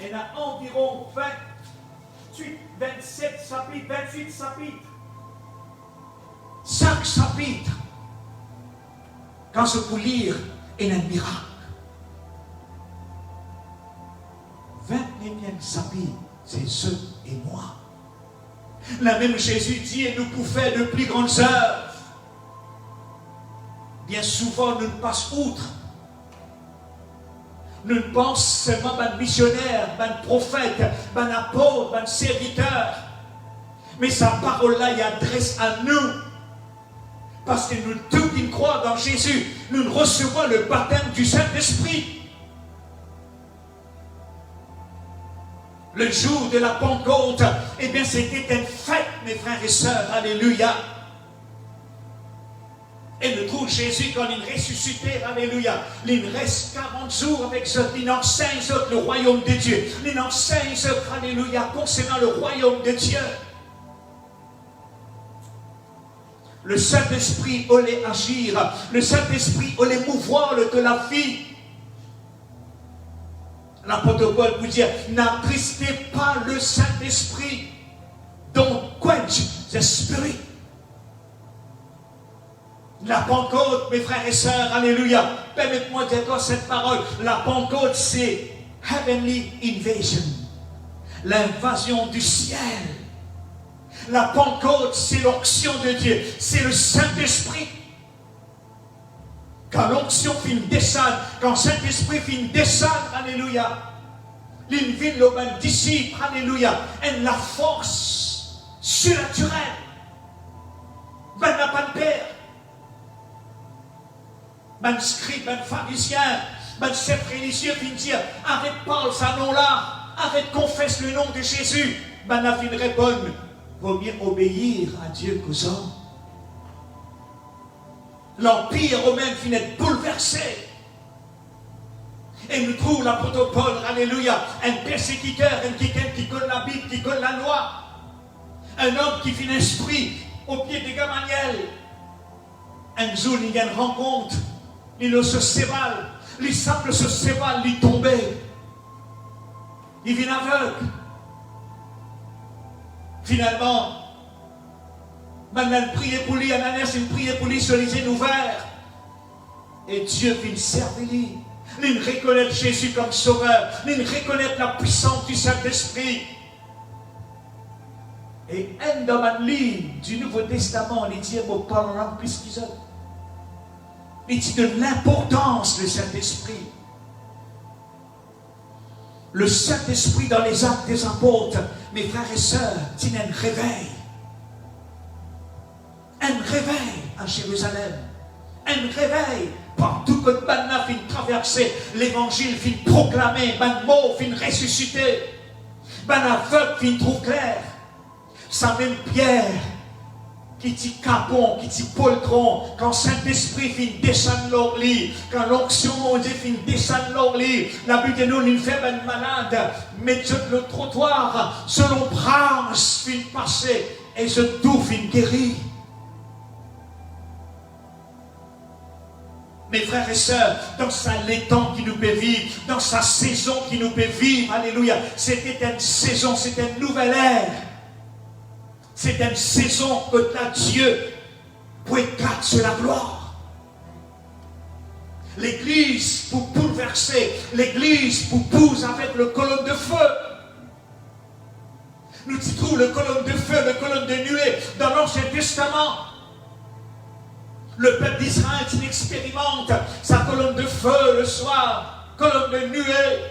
il y a environ 28, 27 chapitres, 28 chapitres. 5 chapitres. Quand je peux lire, il y a un miracle. 29e chapitre, c'est ce et moi. La même Jésus dit, et nous pouvons faire de plus grandes œuvres. Bien souvent, nous ne passons outre. Nous ne pensons seulement à un missionnaire, à un prophète, à un apôtre, à un serviteur. Mais sa parole-là, il adresse à nous. Parce que nous tous qui croient dans Jésus, nous recevons le baptême du Saint-Esprit. Le jour de la Pentecôte, eh bien c'était une fête, mes frères et sœurs, alléluia. Et nous trouvons Jésus quand il ressuscitait, alléluia. Il reste 40 jours avec eux, il enseigne le royaume de Dieu. Il enseigne, alléluia, concernant le royaume de Dieu. Le Saint-Esprit allait agir, le Saint-Esprit allait mouvoir de la vie. L'apôtre Paul vous dit, n'attristez pas le Saint-Esprit, don't quench the Spirit. La Pentecôte, mes frères et sœurs, alléluia, permettez-moi de dire cette parole, la Pentecôte c'est heavenly invasion, l'invasion du ciel. La Pentecôte, c'est l'onction de Dieu. C'est le Saint-Esprit. Quand l'onction finit descendre, quand le Saint-Esprit finit descendre, alléluia, il vient le disciple, alléluia, et la force surnaturelle. Ben n'a pas de père. Ben scribe, ben pharisien, ben chef religieux vient dire, arrête parle ce nom-là, arrête confesse le nom de Jésus. Ben n'a fin répondre. Vaut mieux obéir à Dieu qu'aux hommes. L'Empire romain finit d'être bouleversé. Et nous trouvons l'apôtre Paul, alléluia, un persécuteur, quelqu'un qui connaît la Bible, qui connaît la loi. Un homme qui finit instruit au pied de Gamaliel. Un jour, il y a une rencontre. Il se sévale. Il simple se sévale, il tombe. Il vient aveugle. Finalement, maintenant, prier pour lui, Ananias, il priait pour lui sur les yeux ouverts. Et Dieu vient servir lui. Il reconnaît Jésus comme sauveur. Il reconnaît la puissance du Saint-Esprit. Et un dans un livre du Nouveau Testament, il dit, mon parlant plus qu'ils ont. Il dit de l'importance du Saint-Esprit. Le Saint-Esprit dans les actes des apôtres, mes frères et sœurs, c'est un réveil. Un réveil à Jérusalem. Un réveil. Partout que Banna fin traverser, l'évangile fin proclamer, ban mort fin ressusciter, ban aveugle fin trouve clair. Ça même Pierre, qui dit capon, qui dit poltron, quand Saint-Esprit fin descendre leur lit, quand l'onction mon Dieu fin descendre leur lit, la Bible de nous, une faible malade, met sur le trottoir, selon branche fin passer, et ce tout fin guéri. Mes frères et sœurs, dans les temps qui nous peut vivre, dans sa saison qui nous peut vivre, alléluia, c'était une saison, c'était une nouvelle ère. C'est une saison que ta Dieu pour éclater sur la gloire. L'église pour bouleverser, l'église pour pousser avec le colonne de feu. Nous trouvons le colonne de feu, le colonne de nuée dans l'Ancien Testament. Le peuple d'Israël expérimente sa colonne de feu le soir, colonne de nuée.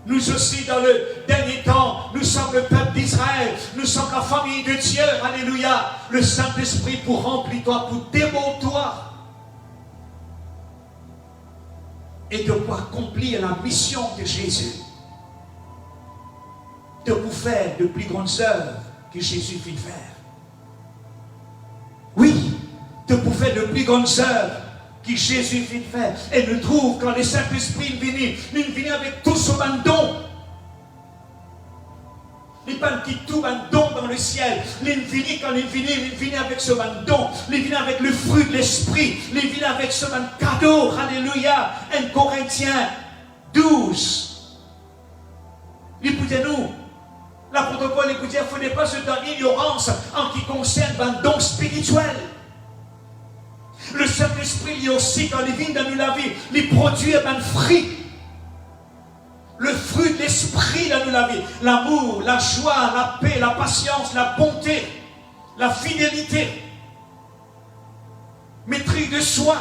Nous aussi, dans le dernier temps, nous sommes le peuple d'Israël, nous sommes la famille de Dieu, alléluia. Le Saint-Esprit pour remplir toi, pour démontrer toi. Et de pouvoir accomplir la mission de Jésus. De vous faire de plus grandes œuvres que Jésus fit faire. Oui, de vous faire de plus grandes œuvres que Jésus fit faire. Et nous trouve quand le Saint-Esprit vient avec tout son don. Il pas qui tout un don dans le ciel. Il vient avec ce don. Il vient avec le fruit de l'esprit. Il vient avec ce cadeau. Alléluia. 1 Corinthiens 12. Il peut dire nous. L'apôtre Paul, il peut dire, il ne faut pas se dans l'ignorance en ce qui concerne un don spirituel. Le Saint-Esprit, lui aussi, quand il vient dans nous la vie, il produit un fruit. Le fruit de l'esprit dans nous la vie. L'amour, la joie, la paix, la patience, la bonté, la fidélité, maîtrise de soi.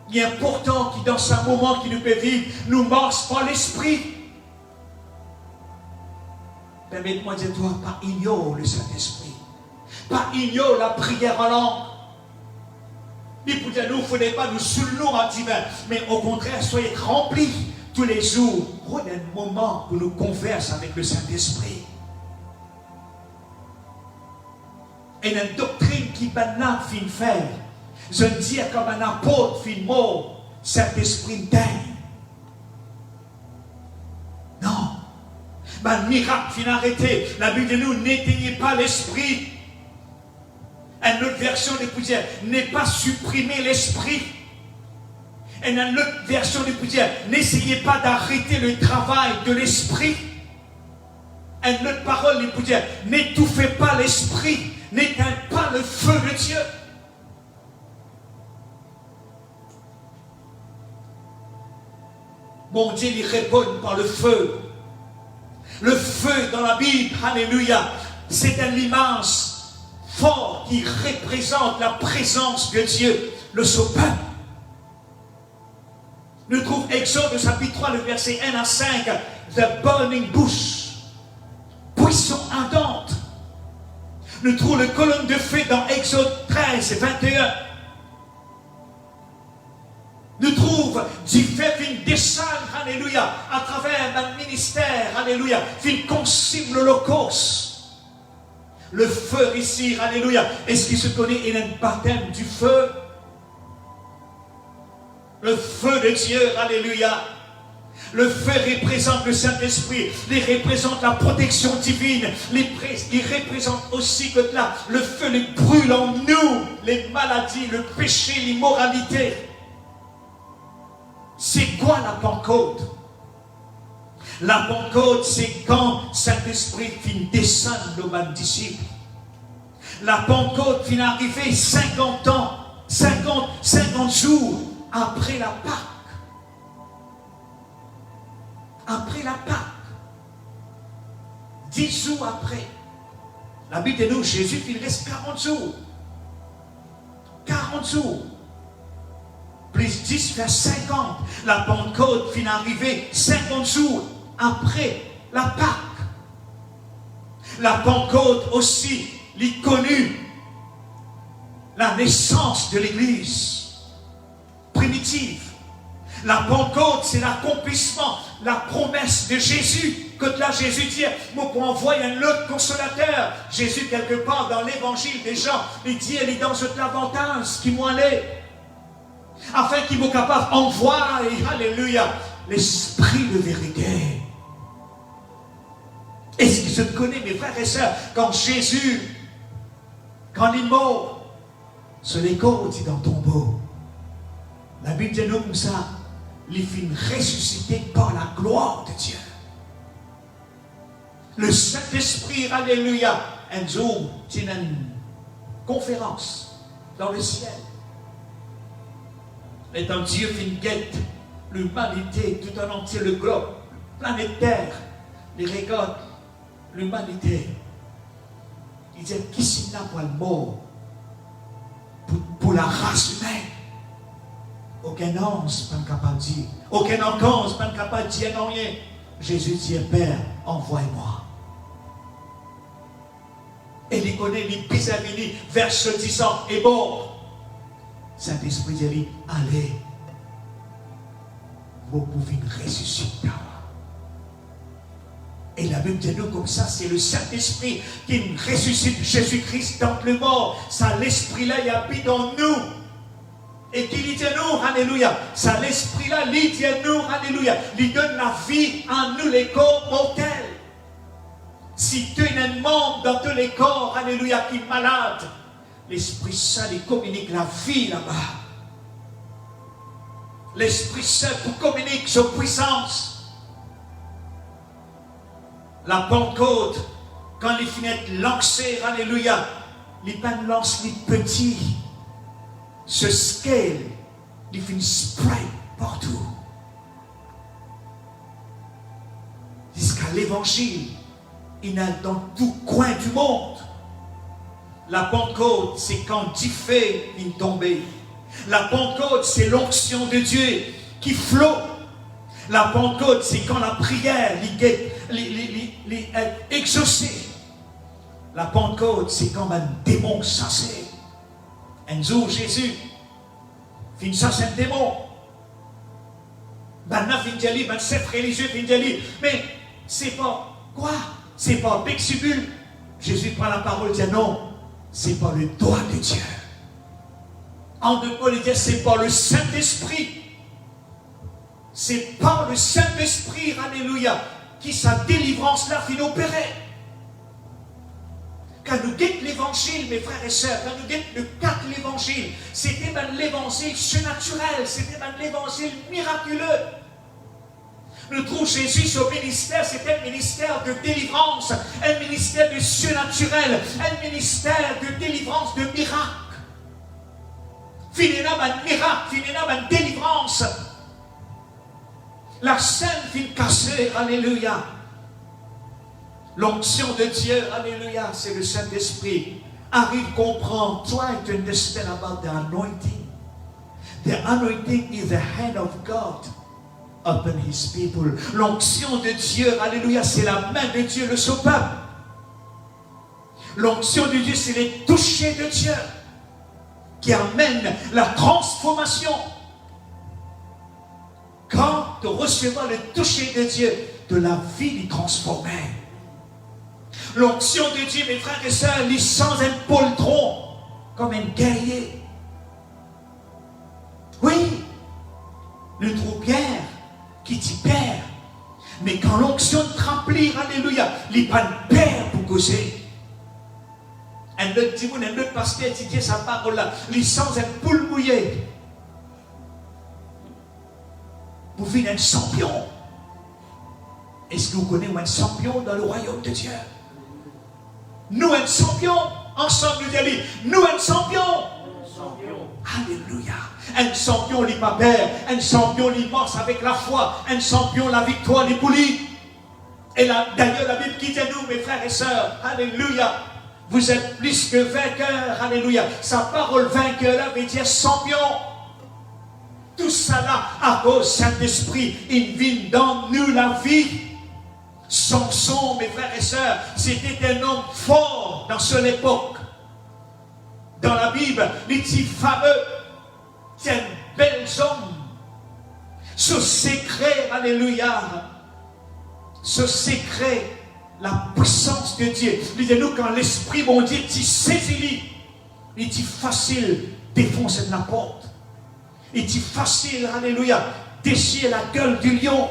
Il est important que dans ce moment qui nous peut vivre, nous marche par l'esprit. Permettez-moi de dire, toi, pas ignore le Saint-Esprit. Pas ignore la prière en langue. Ni pour dire, nous, il ne faudrait pas nous soulever en divin, mais au contraire, soyez remplis tous les jours. Prenez un moment pour nous converser avec le Saint-Esprit. Et une doctrine qui maintenant fin faire. Je ne dis comme un apôtre fin mort, Saint-Esprit t'aime. Non. Un miracle fin arrêté. La Bible de nous, n'éteignez pas l'esprit. Une autre version de dire, n'est pas supprimer l'esprit. Et une autre version de dire, n'essayez pas d'arrêter le travail de l'esprit. Une autre parole de dire, n'étouffez pas l'esprit, n'éteignez pas le feu de Dieu. Mon Dieu, il répond par le feu. Le feu dans la Bible, alléluia, c'est un immense fort qui représente la présence de Dieu, le sauveur. Nous trouvons Exode chapitre 3, le verset 1 à 5, The burning bush, buisson ardente. Nous trouvons le colonne de feu dans Exode 13 et 21. Nous trouvons du fait d'une descente, alléluia, à travers un ministère, alléluia, d'une consigne l'Holocauste. Le feu ici, alléluia. Est-ce qu'il se connaît? Il y a un baptême du feu. Le feu de Dieu, alléluia. Le feu représente le Saint-Esprit. Il représente la protection divine. Il représente aussi que là, le feu les brûle en nous. Les maladies, le péché, l'immoralité. C'est quoi la Pentecôte? La Pentecôte, c'est quand Saint-Esprit vient descendre aux disciples. La Pentecôte vient arriver 50 ans, 50 jours après la Pâque. Après la Pâque. 10 jours après, la Bible dit nous, Jésus, il reste 40 jours. 40 jours. Plus 10 fait 50. La Pentecôte finit arriver 50 jours après la Pâque. La Pentecôte aussi, il connut la naissance de l'Église primitive. La Pentecôte, c'est l'accomplissement, la promesse de Jésus. Que là, Jésus dit, moi, pour envoyer un autre consolateur. Jésus, quelque part dans l'évangile des gens, il dit, il est dans cet avantage qui m'en est. Afin qu'il soit capable d'envoyer, alléluia, l'esprit de vérité. Est-ce que je te connais, mes frères et sœurs, quand Jésus, quand il est mort, sur les côtes, il est dans le tombeau. La Bible dit nous comme ça, il finit ressuscité par la gloire de Dieu. Le Saint-Esprit, alléluia, un jour, c'est une conférence dans le ciel. Et dans Dieu finit guette l'humanité tout en entier, le globe planétaire, les regarde l'humanité. Il dit, qui s'y n'a pas le mot pour la race humaine? Aucun ange n'est pas capable de dire. Aucun ange n'est pas capable de dire non rien. Jésus dit, Père, envoie-moi. Et il connaît les Pisavini, verset 10 ans, et bon. Saint-Esprit dit, allez, vous pouvez ressusciter. Et la Bible dit nous comme ça, c'est le Saint-Esprit qui ressuscite Jésus-Christ dans le mort. Ça, l'Esprit-là, il habite en nous. Et qui dit nous, alléluia. Ça, l'Esprit-là, il dit nous, alléluia. Il donne la vie en nous, les corps mortels. Si tu es un membre dans tous les corps, alléluia, qui est malade, l'Esprit Saint, il communique la vie là-bas. L'Esprit Saint vous communique sa puissance. La Pentecôte, quand les fenêtres lancées, alléluia, les pains lancent les petits, ce scale, ils finissent spray partout. Jusqu'à l'évangile, il y en a dans tout coin du monde. La Pentecôte, c'est quand Dieu fait une tombée. La Pentecôte, c'est l'onction de Dieu qui flotte. La Pentecôte, c'est quand la prière est exaucée. La Pentecôte, c'est quand un démon chassé. Un jour, Jésus finit chasser un démon. Maintenant, un chef religieux finit dire, mais c'est pas quoi? C'est pas Bexibule. Jésus prend la parole et dit non, c'est pas le doigt de Dieu. En deux mots, il dit c'est pas le Saint-Esprit. C'est par le Saint-Esprit, alléluia, qui sa délivrance là finit opérer. Quand nous guettons l'évangile, mes frères et sœurs, quand nous guettons le 4 l'évangile, c'était l'évangile surnaturel, c'était l'évangile miraculeux. Nous trouvons Jésus, son ministère, c'était un ministère de délivrance, un ministère de surnaturel, un ministère de délivrance, de miracle. Finalement, un miracle, finalement, une délivrance. La scène finit cassée, alléluia. L'onction de Dieu, alléluia, c'est le Saint-Esprit. Arrive comprendre, try to understand about the anointing. The anointing is the hand of God upon his people. L'onction de Dieu, alléluia, c'est la main de Dieu, le son peuple. L'onction de Dieu, c'est les touchés de Dieu qui amènent la transformation. Quand tu recevras le toucher de Dieu, de la vie est transformée. L'onction de Dieu, mes frères et sœurs, lit sans un poltron, comme un guerrier. Oui, le trou-pierre qui t'y perd. Mais quand l'onction te remplit, alléluia, il pas de père pour causer. Un autre pasteur qui dit sa parole là, il sans un poule mouillé. Pour finir un champion. Est-ce que vous connaissez un champion dans le royaume de Dieu? Nous, un champion, ensemble, nous, un champion. Alléluia. Un champion, il pas père. Un champion, il marche avec la foi. Un champion, la victoire, il poulie. Et d'ailleurs, la Bible qui dit à nous, mes frères et sœurs, alléluia, vous êtes plus que vainqueurs, alléluia. Sa parole vainqueur, là, veut dire champion. Tout ça là, à cause Saint-Esprit, il vit dans nous la vie. Samson, mes frères et sœurs, c'était un homme fort dans son époque. Dans la Bible, il était fameux. C'est un bel homme. Ce secret, alléluia, ce secret, la puissance de Dieu. Lisez-nous quand l'Esprit, mon Dieu, t'y saisit, il est facile de défoncer la porte. Il est facile, alléluia, déchirer la gueule du lion.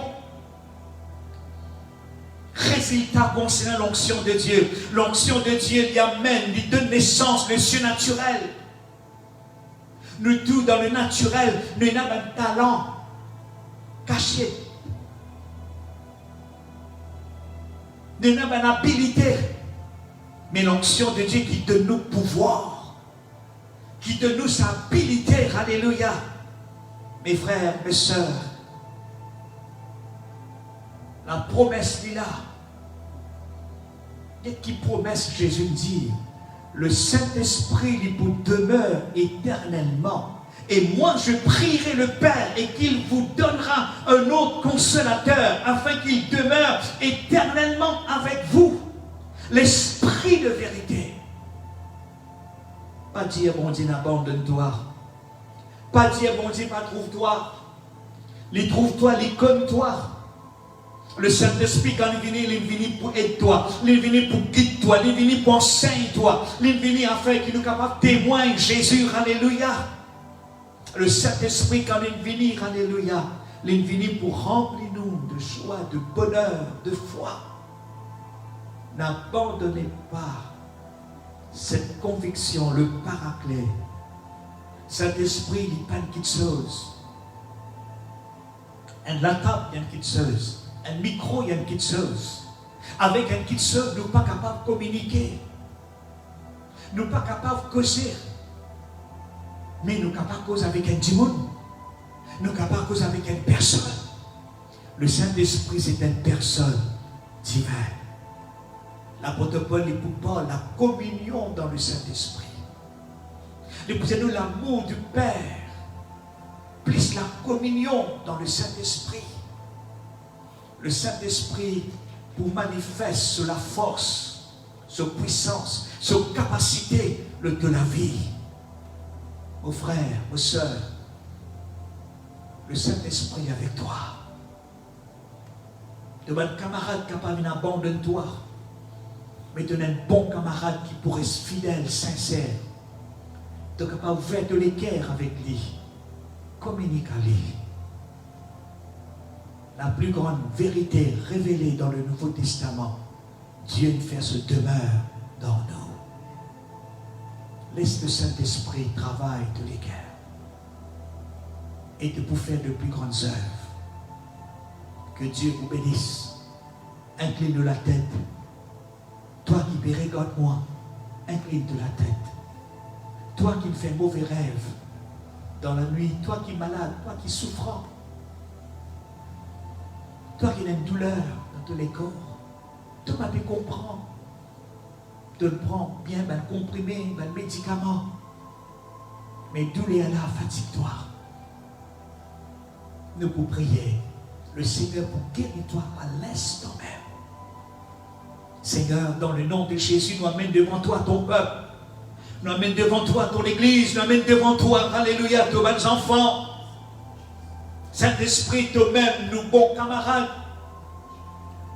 Résultat concernant l'onction de Dieu. L'onction de Dieu lui amène, lui donne naissance, le surnaturel. Nous tous dans le naturel, nous avons un talent caché. Nous avons une habilité. Mais l'onction de Dieu qui donne nous pouvoir, qui donne nous sa habilité, alléluia. Mes frères, mes sœurs, la promesse est là. Et qui promesse Jésus dit, le Saint-Esprit lui vous demeure éternellement. Et moi je prierai le Père et qu'il vous donnera un autre consolateur afin qu'il demeure éternellement avec vous. L'Esprit de vérité. Pas dire bon Dieu abandonne-toi. Pas dire bon Dieu pas trouve-toi. Les trouve-toi, les comme-toi. Le Saint-Esprit, quand il vient pour aider toi, il vient pour guider toi, il vient pour enseigner toi, il vient afin qu'il nous capable de témoigner Jésus, alléluia. Le Saint-Esprit, quand il vient, alléluia, il vient pour remplir nous de joie, de bonheur, de foi. N'abandonnez pas cette conviction, le paraclet. Saint-Esprit, il n'y a pas de chose. Un laptop, il y a une petite chose. Un micro, il y a une petite chose. Avec une petite chose, nous ne sommes pas capables de communiquer. Nous ne sommes pas capables de causer. Mais nous sommes capables de causer avec un démon. Nous sommes capables de causer avec une personne. Le Saint-Esprit, c'est une personne divine. L'apôtre Paul est pour Paul, la communion dans le Saint-Esprit. Nous l'amour du Père, plus la communion dans le Saint-Esprit. Le Saint-Esprit pour manifester sur la force, sur puissance, sur capacité de la vie. Mon frère, mon soeur, le Saint-Esprit est avec toi. Tu as un camarade capable d'abandonner-toi, mais tu as un bon camarade qui pourrait être fidèle, sincère. Tu es capable d'ouvrir de l'équerre avec lui. Communique à lui. La plus grande vérité révélée dans le Nouveau Testament, Dieu nous fait se demeure dans nous. Laisse le Saint-Esprit travailler de l'équerre et de vous faire de plus grandes œuvres. Que Dieu vous bénisse. Incline la tête. Toi qui me regardes moi, incline la tête. Toi qui me fais mauvais rêves dans la nuit, toi qui es malade, toi qui es souffrant, toi qui as une douleur dans tous les corps, tu vas te comprendre. Tu prends bien un comprimé, un médicament. Mais douleur là, fatigue-toi. Nous pour prier. Le Seigneur pour guérir toi à l'instant même. Seigneur, dans le nom de Jésus, nous amène devant toi ton peuple. Nous amène devant toi ton église. Nous amène devant toi, alléluia, tous nos enfants. Saint-Esprit, toi-même, nous bons camarades.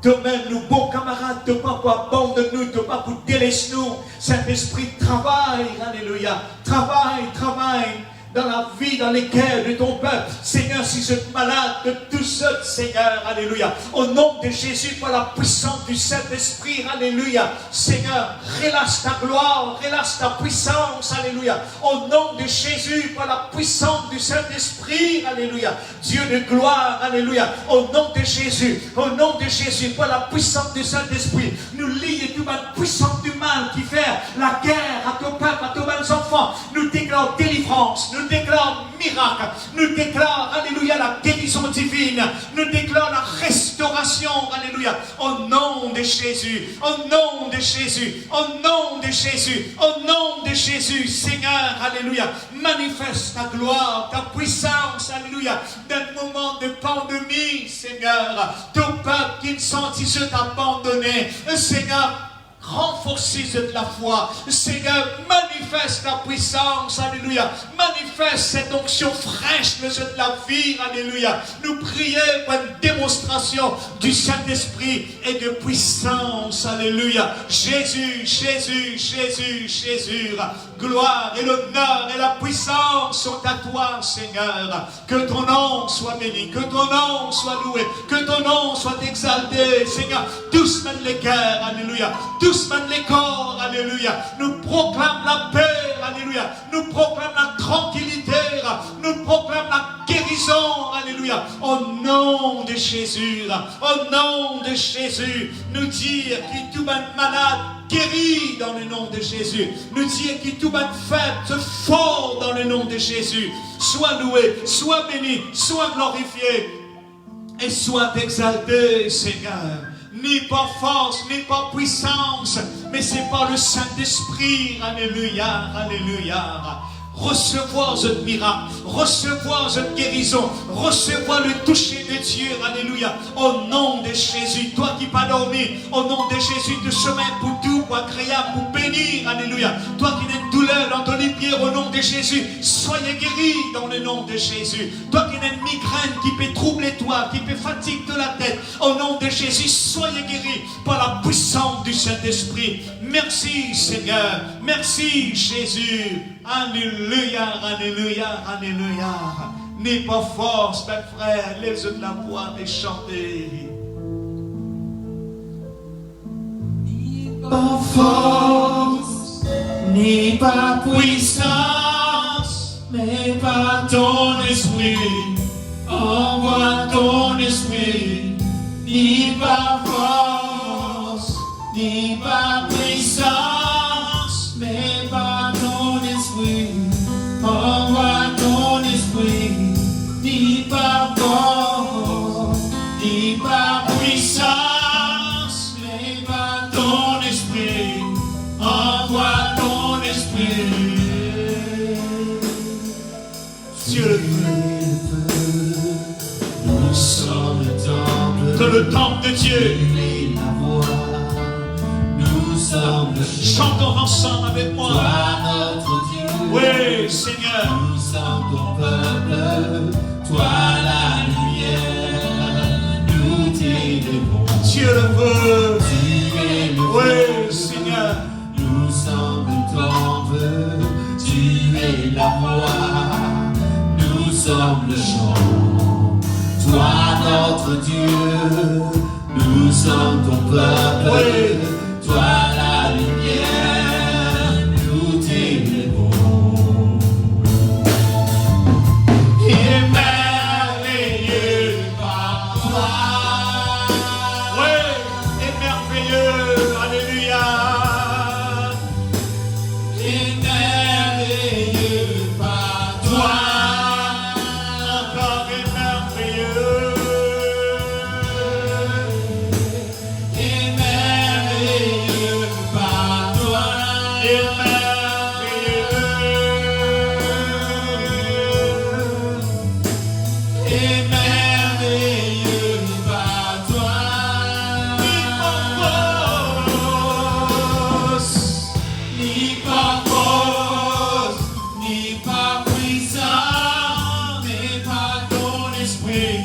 Toi-même, nous bons camarades, tu pas pour abandonner nous, tu pas pour délaisser nous. Saint-Esprit, travaille, alléluia. Travaille, travaille dans la vie, dans les cœurs de ton peuple. Seigneur, si je suis malade de tout seul, Seigneur, alléluia. Au nom de Jésus, par la puissance du Saint-Esprit, alléluia. Seigneur, relâche ta gloire, relâche ta puissance, alléluia. Au nom de Jésus, par la puissance du Saint-Esprit, alléluia. Dieu de gloire, alléluia. Au nom de Jésus, par la puissance du Saint-Esprit, nous lions toute la puissance du mal qui fait la guerre à ton peuple, à tous nos enfants. Nous déclarons délivrance, nous déclarons miracle, nous déclarons, alléluia, la guérison divine, nous déclarons la restauration, alléluia, au nom de Jésus, au nom de Jésus, au nom de Jésus, au nom de Jésus, Seigneur, alléluia, manifeste ta gloire, ta puissance, alléluia, dans le moment de pandémie, Seigneur, ton peuple qui ne sentisse abandonné, Seigneur, renforcez de la foi. Seigneur, manifeste ta puissance. Alléluia. Manifeste cette onction fraîche de la vie. Alléluia. Nous prions pour une démonstration du Saint-Esprit et de puissance. Alléluia. Jésus, Jésus, Jésus, Jésus. Gloire et l'honneur et la puissance sont à toi, Seigneur. Que ton nom soit béni. Que ton nom soit loué. Que ton nom soit exalté. Seigneur, tous mènent les cœurs. Alléluia. Tous mènent les corps, alléluia. Nous proclamons la paix, alléluia. Nous proclamons la tranquillité, nous proclamons la guérison, alléluia. Au nom de Jésus, au nom de Jésus, nous dire que tout malade guéri dans le nom de Jésus. Nous dire que tout faible fort dans le nom de Jésus. Sois loué, sois béni, sois glorifié et sois exalté, Seigneur. Ni par force, ni par puissance, mais c'est par le Saint-Esprit. Alléluia, alléluia. Recevoir ce miracle, recevoir cette guérison, recevoir le toucher de Dieu, alléluia, au nom de Jésus. Toi qui pas dormi, au nom de Jésus, de chemin pour tout, pour agréable, pour bénir, alléluia. Toi qui n'as une douleur dans ton pied, au nom de Jésus, soyez guéri dans le nom de Jésus. Toi qui n'as une migraine qui peut troubler toi, qui peut fatiguer de la tête, au nom de Jésus, soyez guéri par la puissance du Saint-Esprit. Merci Seigneur, merci Jésus. Alléluia, alléluia, alléluia. N'aie pas force, mes frères, lève de la voix et chantez. N'aie pas force, n'aie pas puissance, mais par ton esprit, envoie ton esprit. N'aie pas force, n'aie pas puissance, mais par ton esprit, envoie ton esprit. N'aie pas force, n'aie pas puissance, mais par ton esprit, envoie ton esprit. Dieu le feu, nous sommes le temple, que le temple de Dieu. Nous sommes le chantons ensemble avec moi. Toi notre Dieu. Oui, Seigneur. Nous sommes ton peuple. Toi la lumière. Nous t'élevons. Dieu le veut. Tu es le oui, Seigneur. Nous sommes le temple. Tu es la voix. Nous sommes le chant. Toi notre Dieu. Nous sommes ton peuple. Oui. Toi la lumière, nous t'élevons. Et merveilleux par toi. Oui, et merveilleux, alléluia. Et merveilleux par toi. Encore et merveilleux. Et merveilleux par toi. Et merveilleux. Et merveilleux par toi. Ni par force, ni par puissance, mais par ton esprit.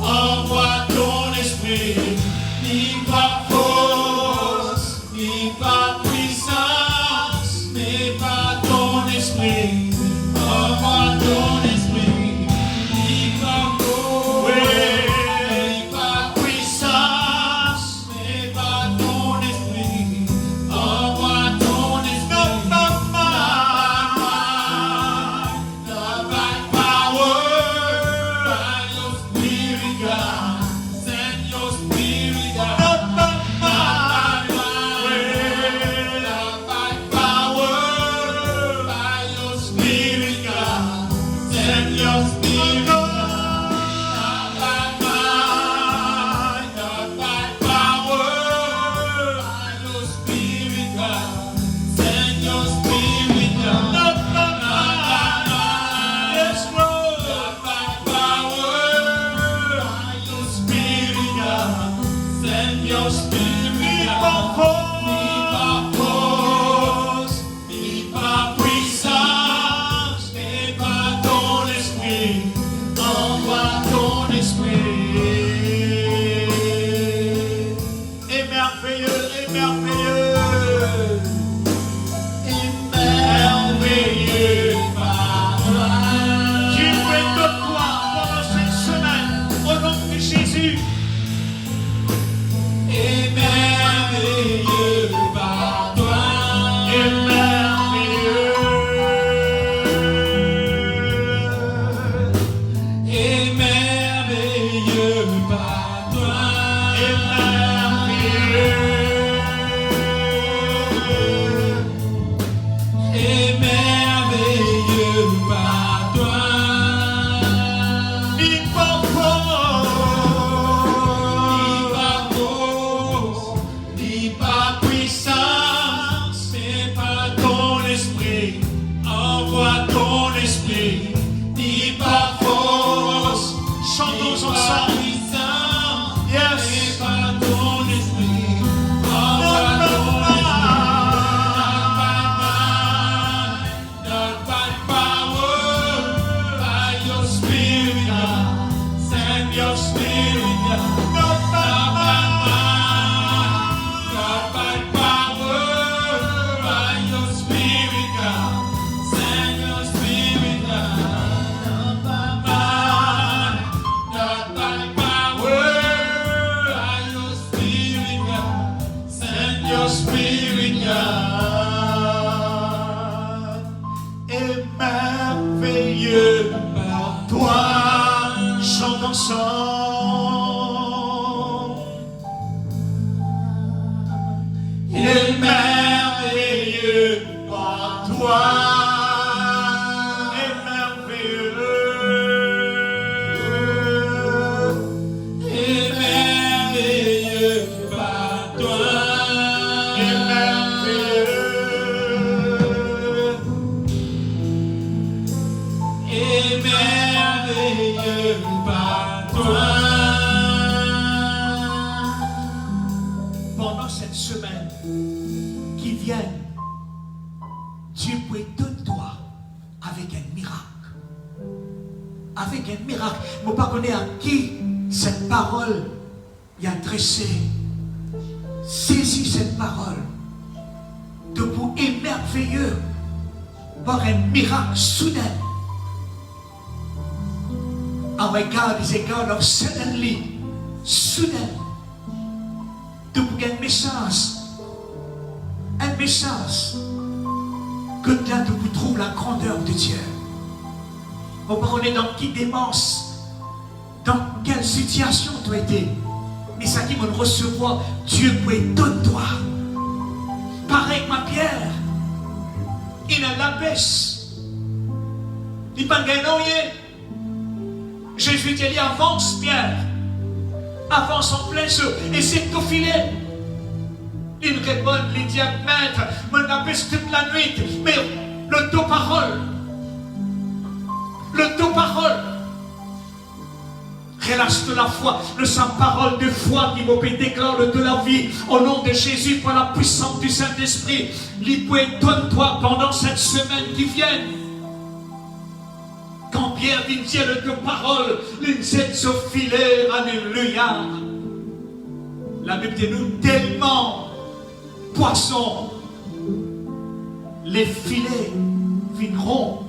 Envoie ton esprit. Ni par force, ni par puissance, toi est merveilleux. est merveilleux par toi. Est merveilleux. Est merveilleux par toi. Pendant cette semaine qui vient, Dieu peut étonner toi avec un miracle. Avec un miracle. Je ne pas connaître à qui cette parole est adressée. Saisis cette parole. De vous émerveilleux par un miracle soudain. Oh my God is a God of suddenly. Soudain. De vous un message. Un message. Que là de vous trouve la grandeur de Dieu. On parle dans qui démence. Dans quelle situation tu as été. Mais ça qui me recevoir. Dieu peut étonner toi. Pareil ma Pierre. Il a la baisse. Il n'a pas gagné. Jésus t'a dit avance Pierre. Avance en plein jeu. Et c'est tout filet. Il répond, il dit maître, me n'abaisse toute la nuit. Mais le dos parole. Le dos parole. Relâche de la foi, le Saint-Parole de foi qui vous déclare de la vie au nom de Jésus par la puissance du Saint-Esprit. Il peut étonner toi pendant cette semaine qui vient. Quand Pierre dit le de parole, l'insecte se filet, alléluia. La Bible dit nous tellement poissons, les filets viendront.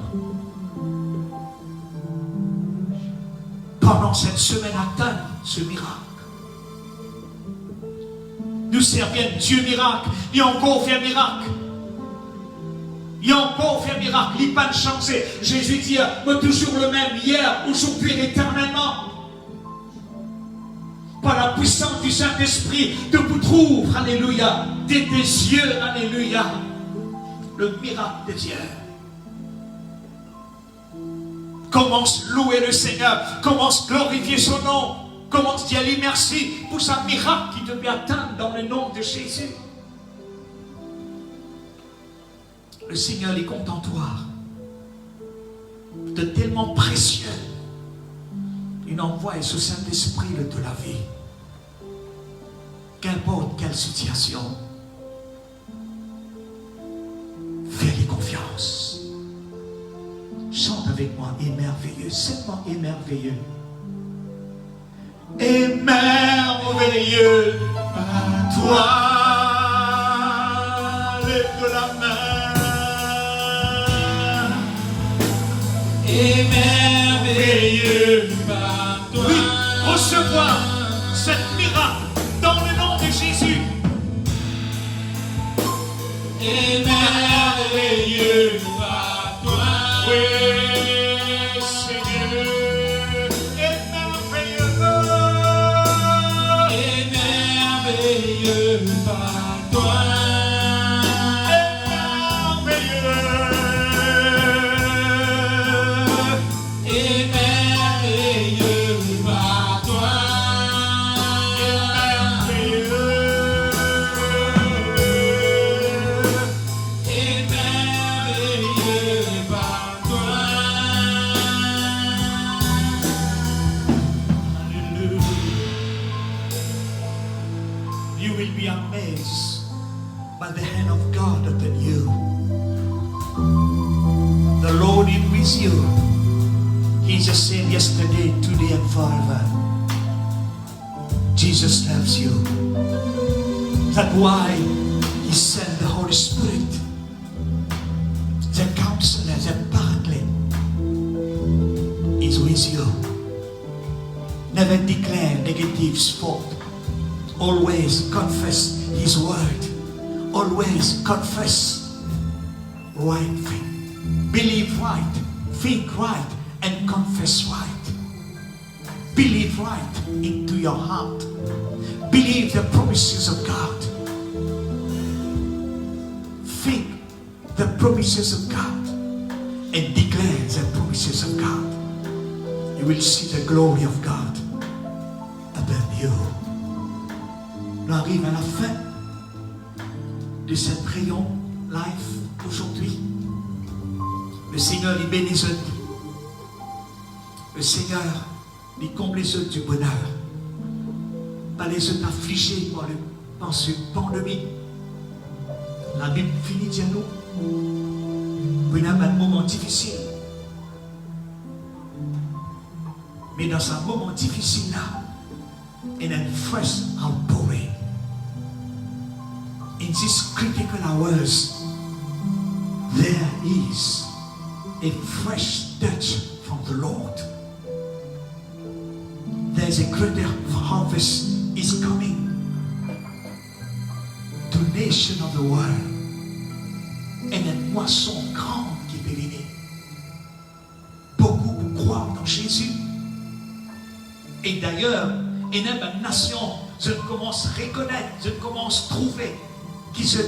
Pendant cette semaine atteint ce miracle. Nous servons Dieu miracle. Il a encore fait un miracle. Il a encore fait un miracle. Il n'a pas changé. Jésus dit, mais toujours le même hier, aujourd'hui et éternellement. Par la puissance du Saint-Esprit, de vous trouver, alléluia, de tes yeux, alléluia, le miracle de Dieu. Commence louer le Seigneur, commence glorifier son nom, commence dire lui merci pour ce miracle qui te peut atteindre dans le nom de Jésus. Le Seigneur est contemptoire de tellement précieux. Il envoie ce Saint-Esprit de la vie. Qu'importe quelle situation, fais-lui confiance. Chante avec moi, émerveilleux, seulement émerveilleux. Émerveilleux, toi, lève la main. Émerveilleux par toi. Oui, recevoir cette miracle dans le nom de Jésus. Émerveilleux par toi. Oui, Seigneur, émerveilleux. Émerveilleux par toi. Émerveilleux par toi. Émerveilleux par toi. You will be amazed by the hand of God upon you. The Lord is with you. He's the same yesterday, today, and forever. Jesus loves you. That's why He sent the Holy Spirit, the Counselor, the Paraclete, is with you. Never declare negative sport. Always confess His word. Always confess right thing. Believe right. Think right. And confess right. Believe right into your heart. Believe the promises of God. Think the promises of God and declare the promises of God, you will see the glory of God upon you. On arrive à la fin de cette rayon live aujourd'hui. Le Seigneur lui bénisse. Le Seigneur lui comble les œufs du bonheur. Pas les œufs affligés par ce pandémie. La Bible finit de nous. Vous avez un moment difficile. Mais dans un moment difficile là, in a fresh outpouring. In these critical hours, there is a fresh touch from the Lord. There's a greater harvest is coming to nation of the world. Et une moisson grande qui peut venir. Beaucoup pour croire dans Jésus. Et d'ailleurs, et même une nation, je commence à reconnaître, je commence à trouver qui se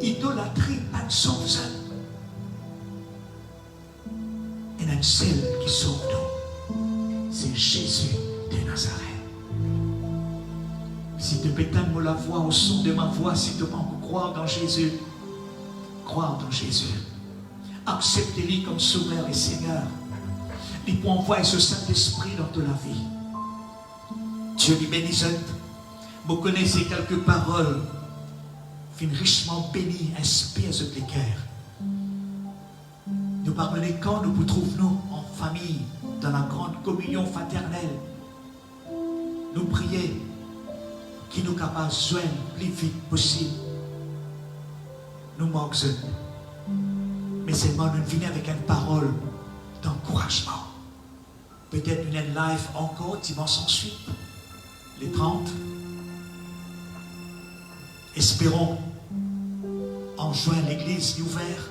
idolâtrie à son sein. Et une celle qui sauve nous, c'est Jésus de Nazareth. Si tu peux éteindre la voix au son de ma voix, si tu peux croire dans Jésus, croire dans Jésus. Acceptez-le comme sauveur et Seigneur. Il peut envoyer ce Saint-Esprit dans toute la vie. Dieu lui bénisse. Vous connaissez quelques paroles qui richement bénies, inspirent ce cœur. Nous parlons quand nous vous trouvons en famille, dans la grande communion fraternelle. Nous prions qui nous capables de joindre le plus vite possible. Nous manquons. Mais seulement nous venons avec une parole d'encouragement. Peut-être une live encore dimanche ensuite, les 30. Espérons en juin l'église ouverte.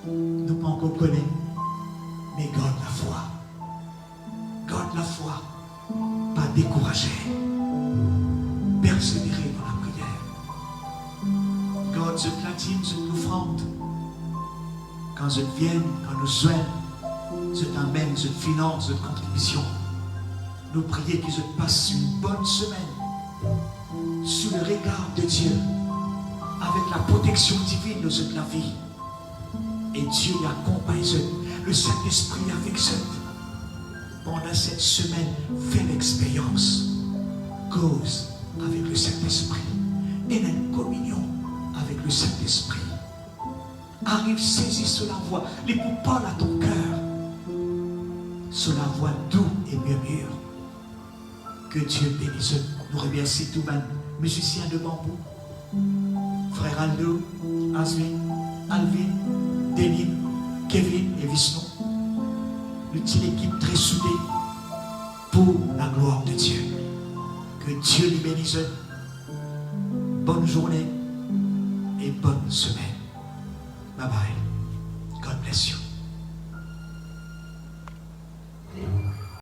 Nous pas encore connaître, mais garde la foi. Garde la foi. Pas décourager. Persévérer dans la prière. Garde cette platine, cette offrande. Quand je viens, quand nous soignons, je t'amène, je finance, cette contribution. Nous prions que je passe une bonne semaine sous le regard de Dieu, avec la protection divine de cette la vie. Et Dieu l'accompagne, le Saint-Esprit avec cette. Pendant cette semaine, fais l'expérience. Cause avec le Saint-Esprit. Et une communion avec le Saint-Esprit. Arrive, saisis sur la voix. Les pour parler à ton cœur. Sur la voix doux et murmure. Que Dieu bénisse. Nous remercions tous les musiciens de bambou. Frère Aldo, Asmin, Alvin, Denis, Kevin et Vishnu. Nous sommes une équipe très soudée pour la gloire de Dieu. Que Dieu les bénisse. Bonne journée et bonne semaine. Bye bye. God bless you.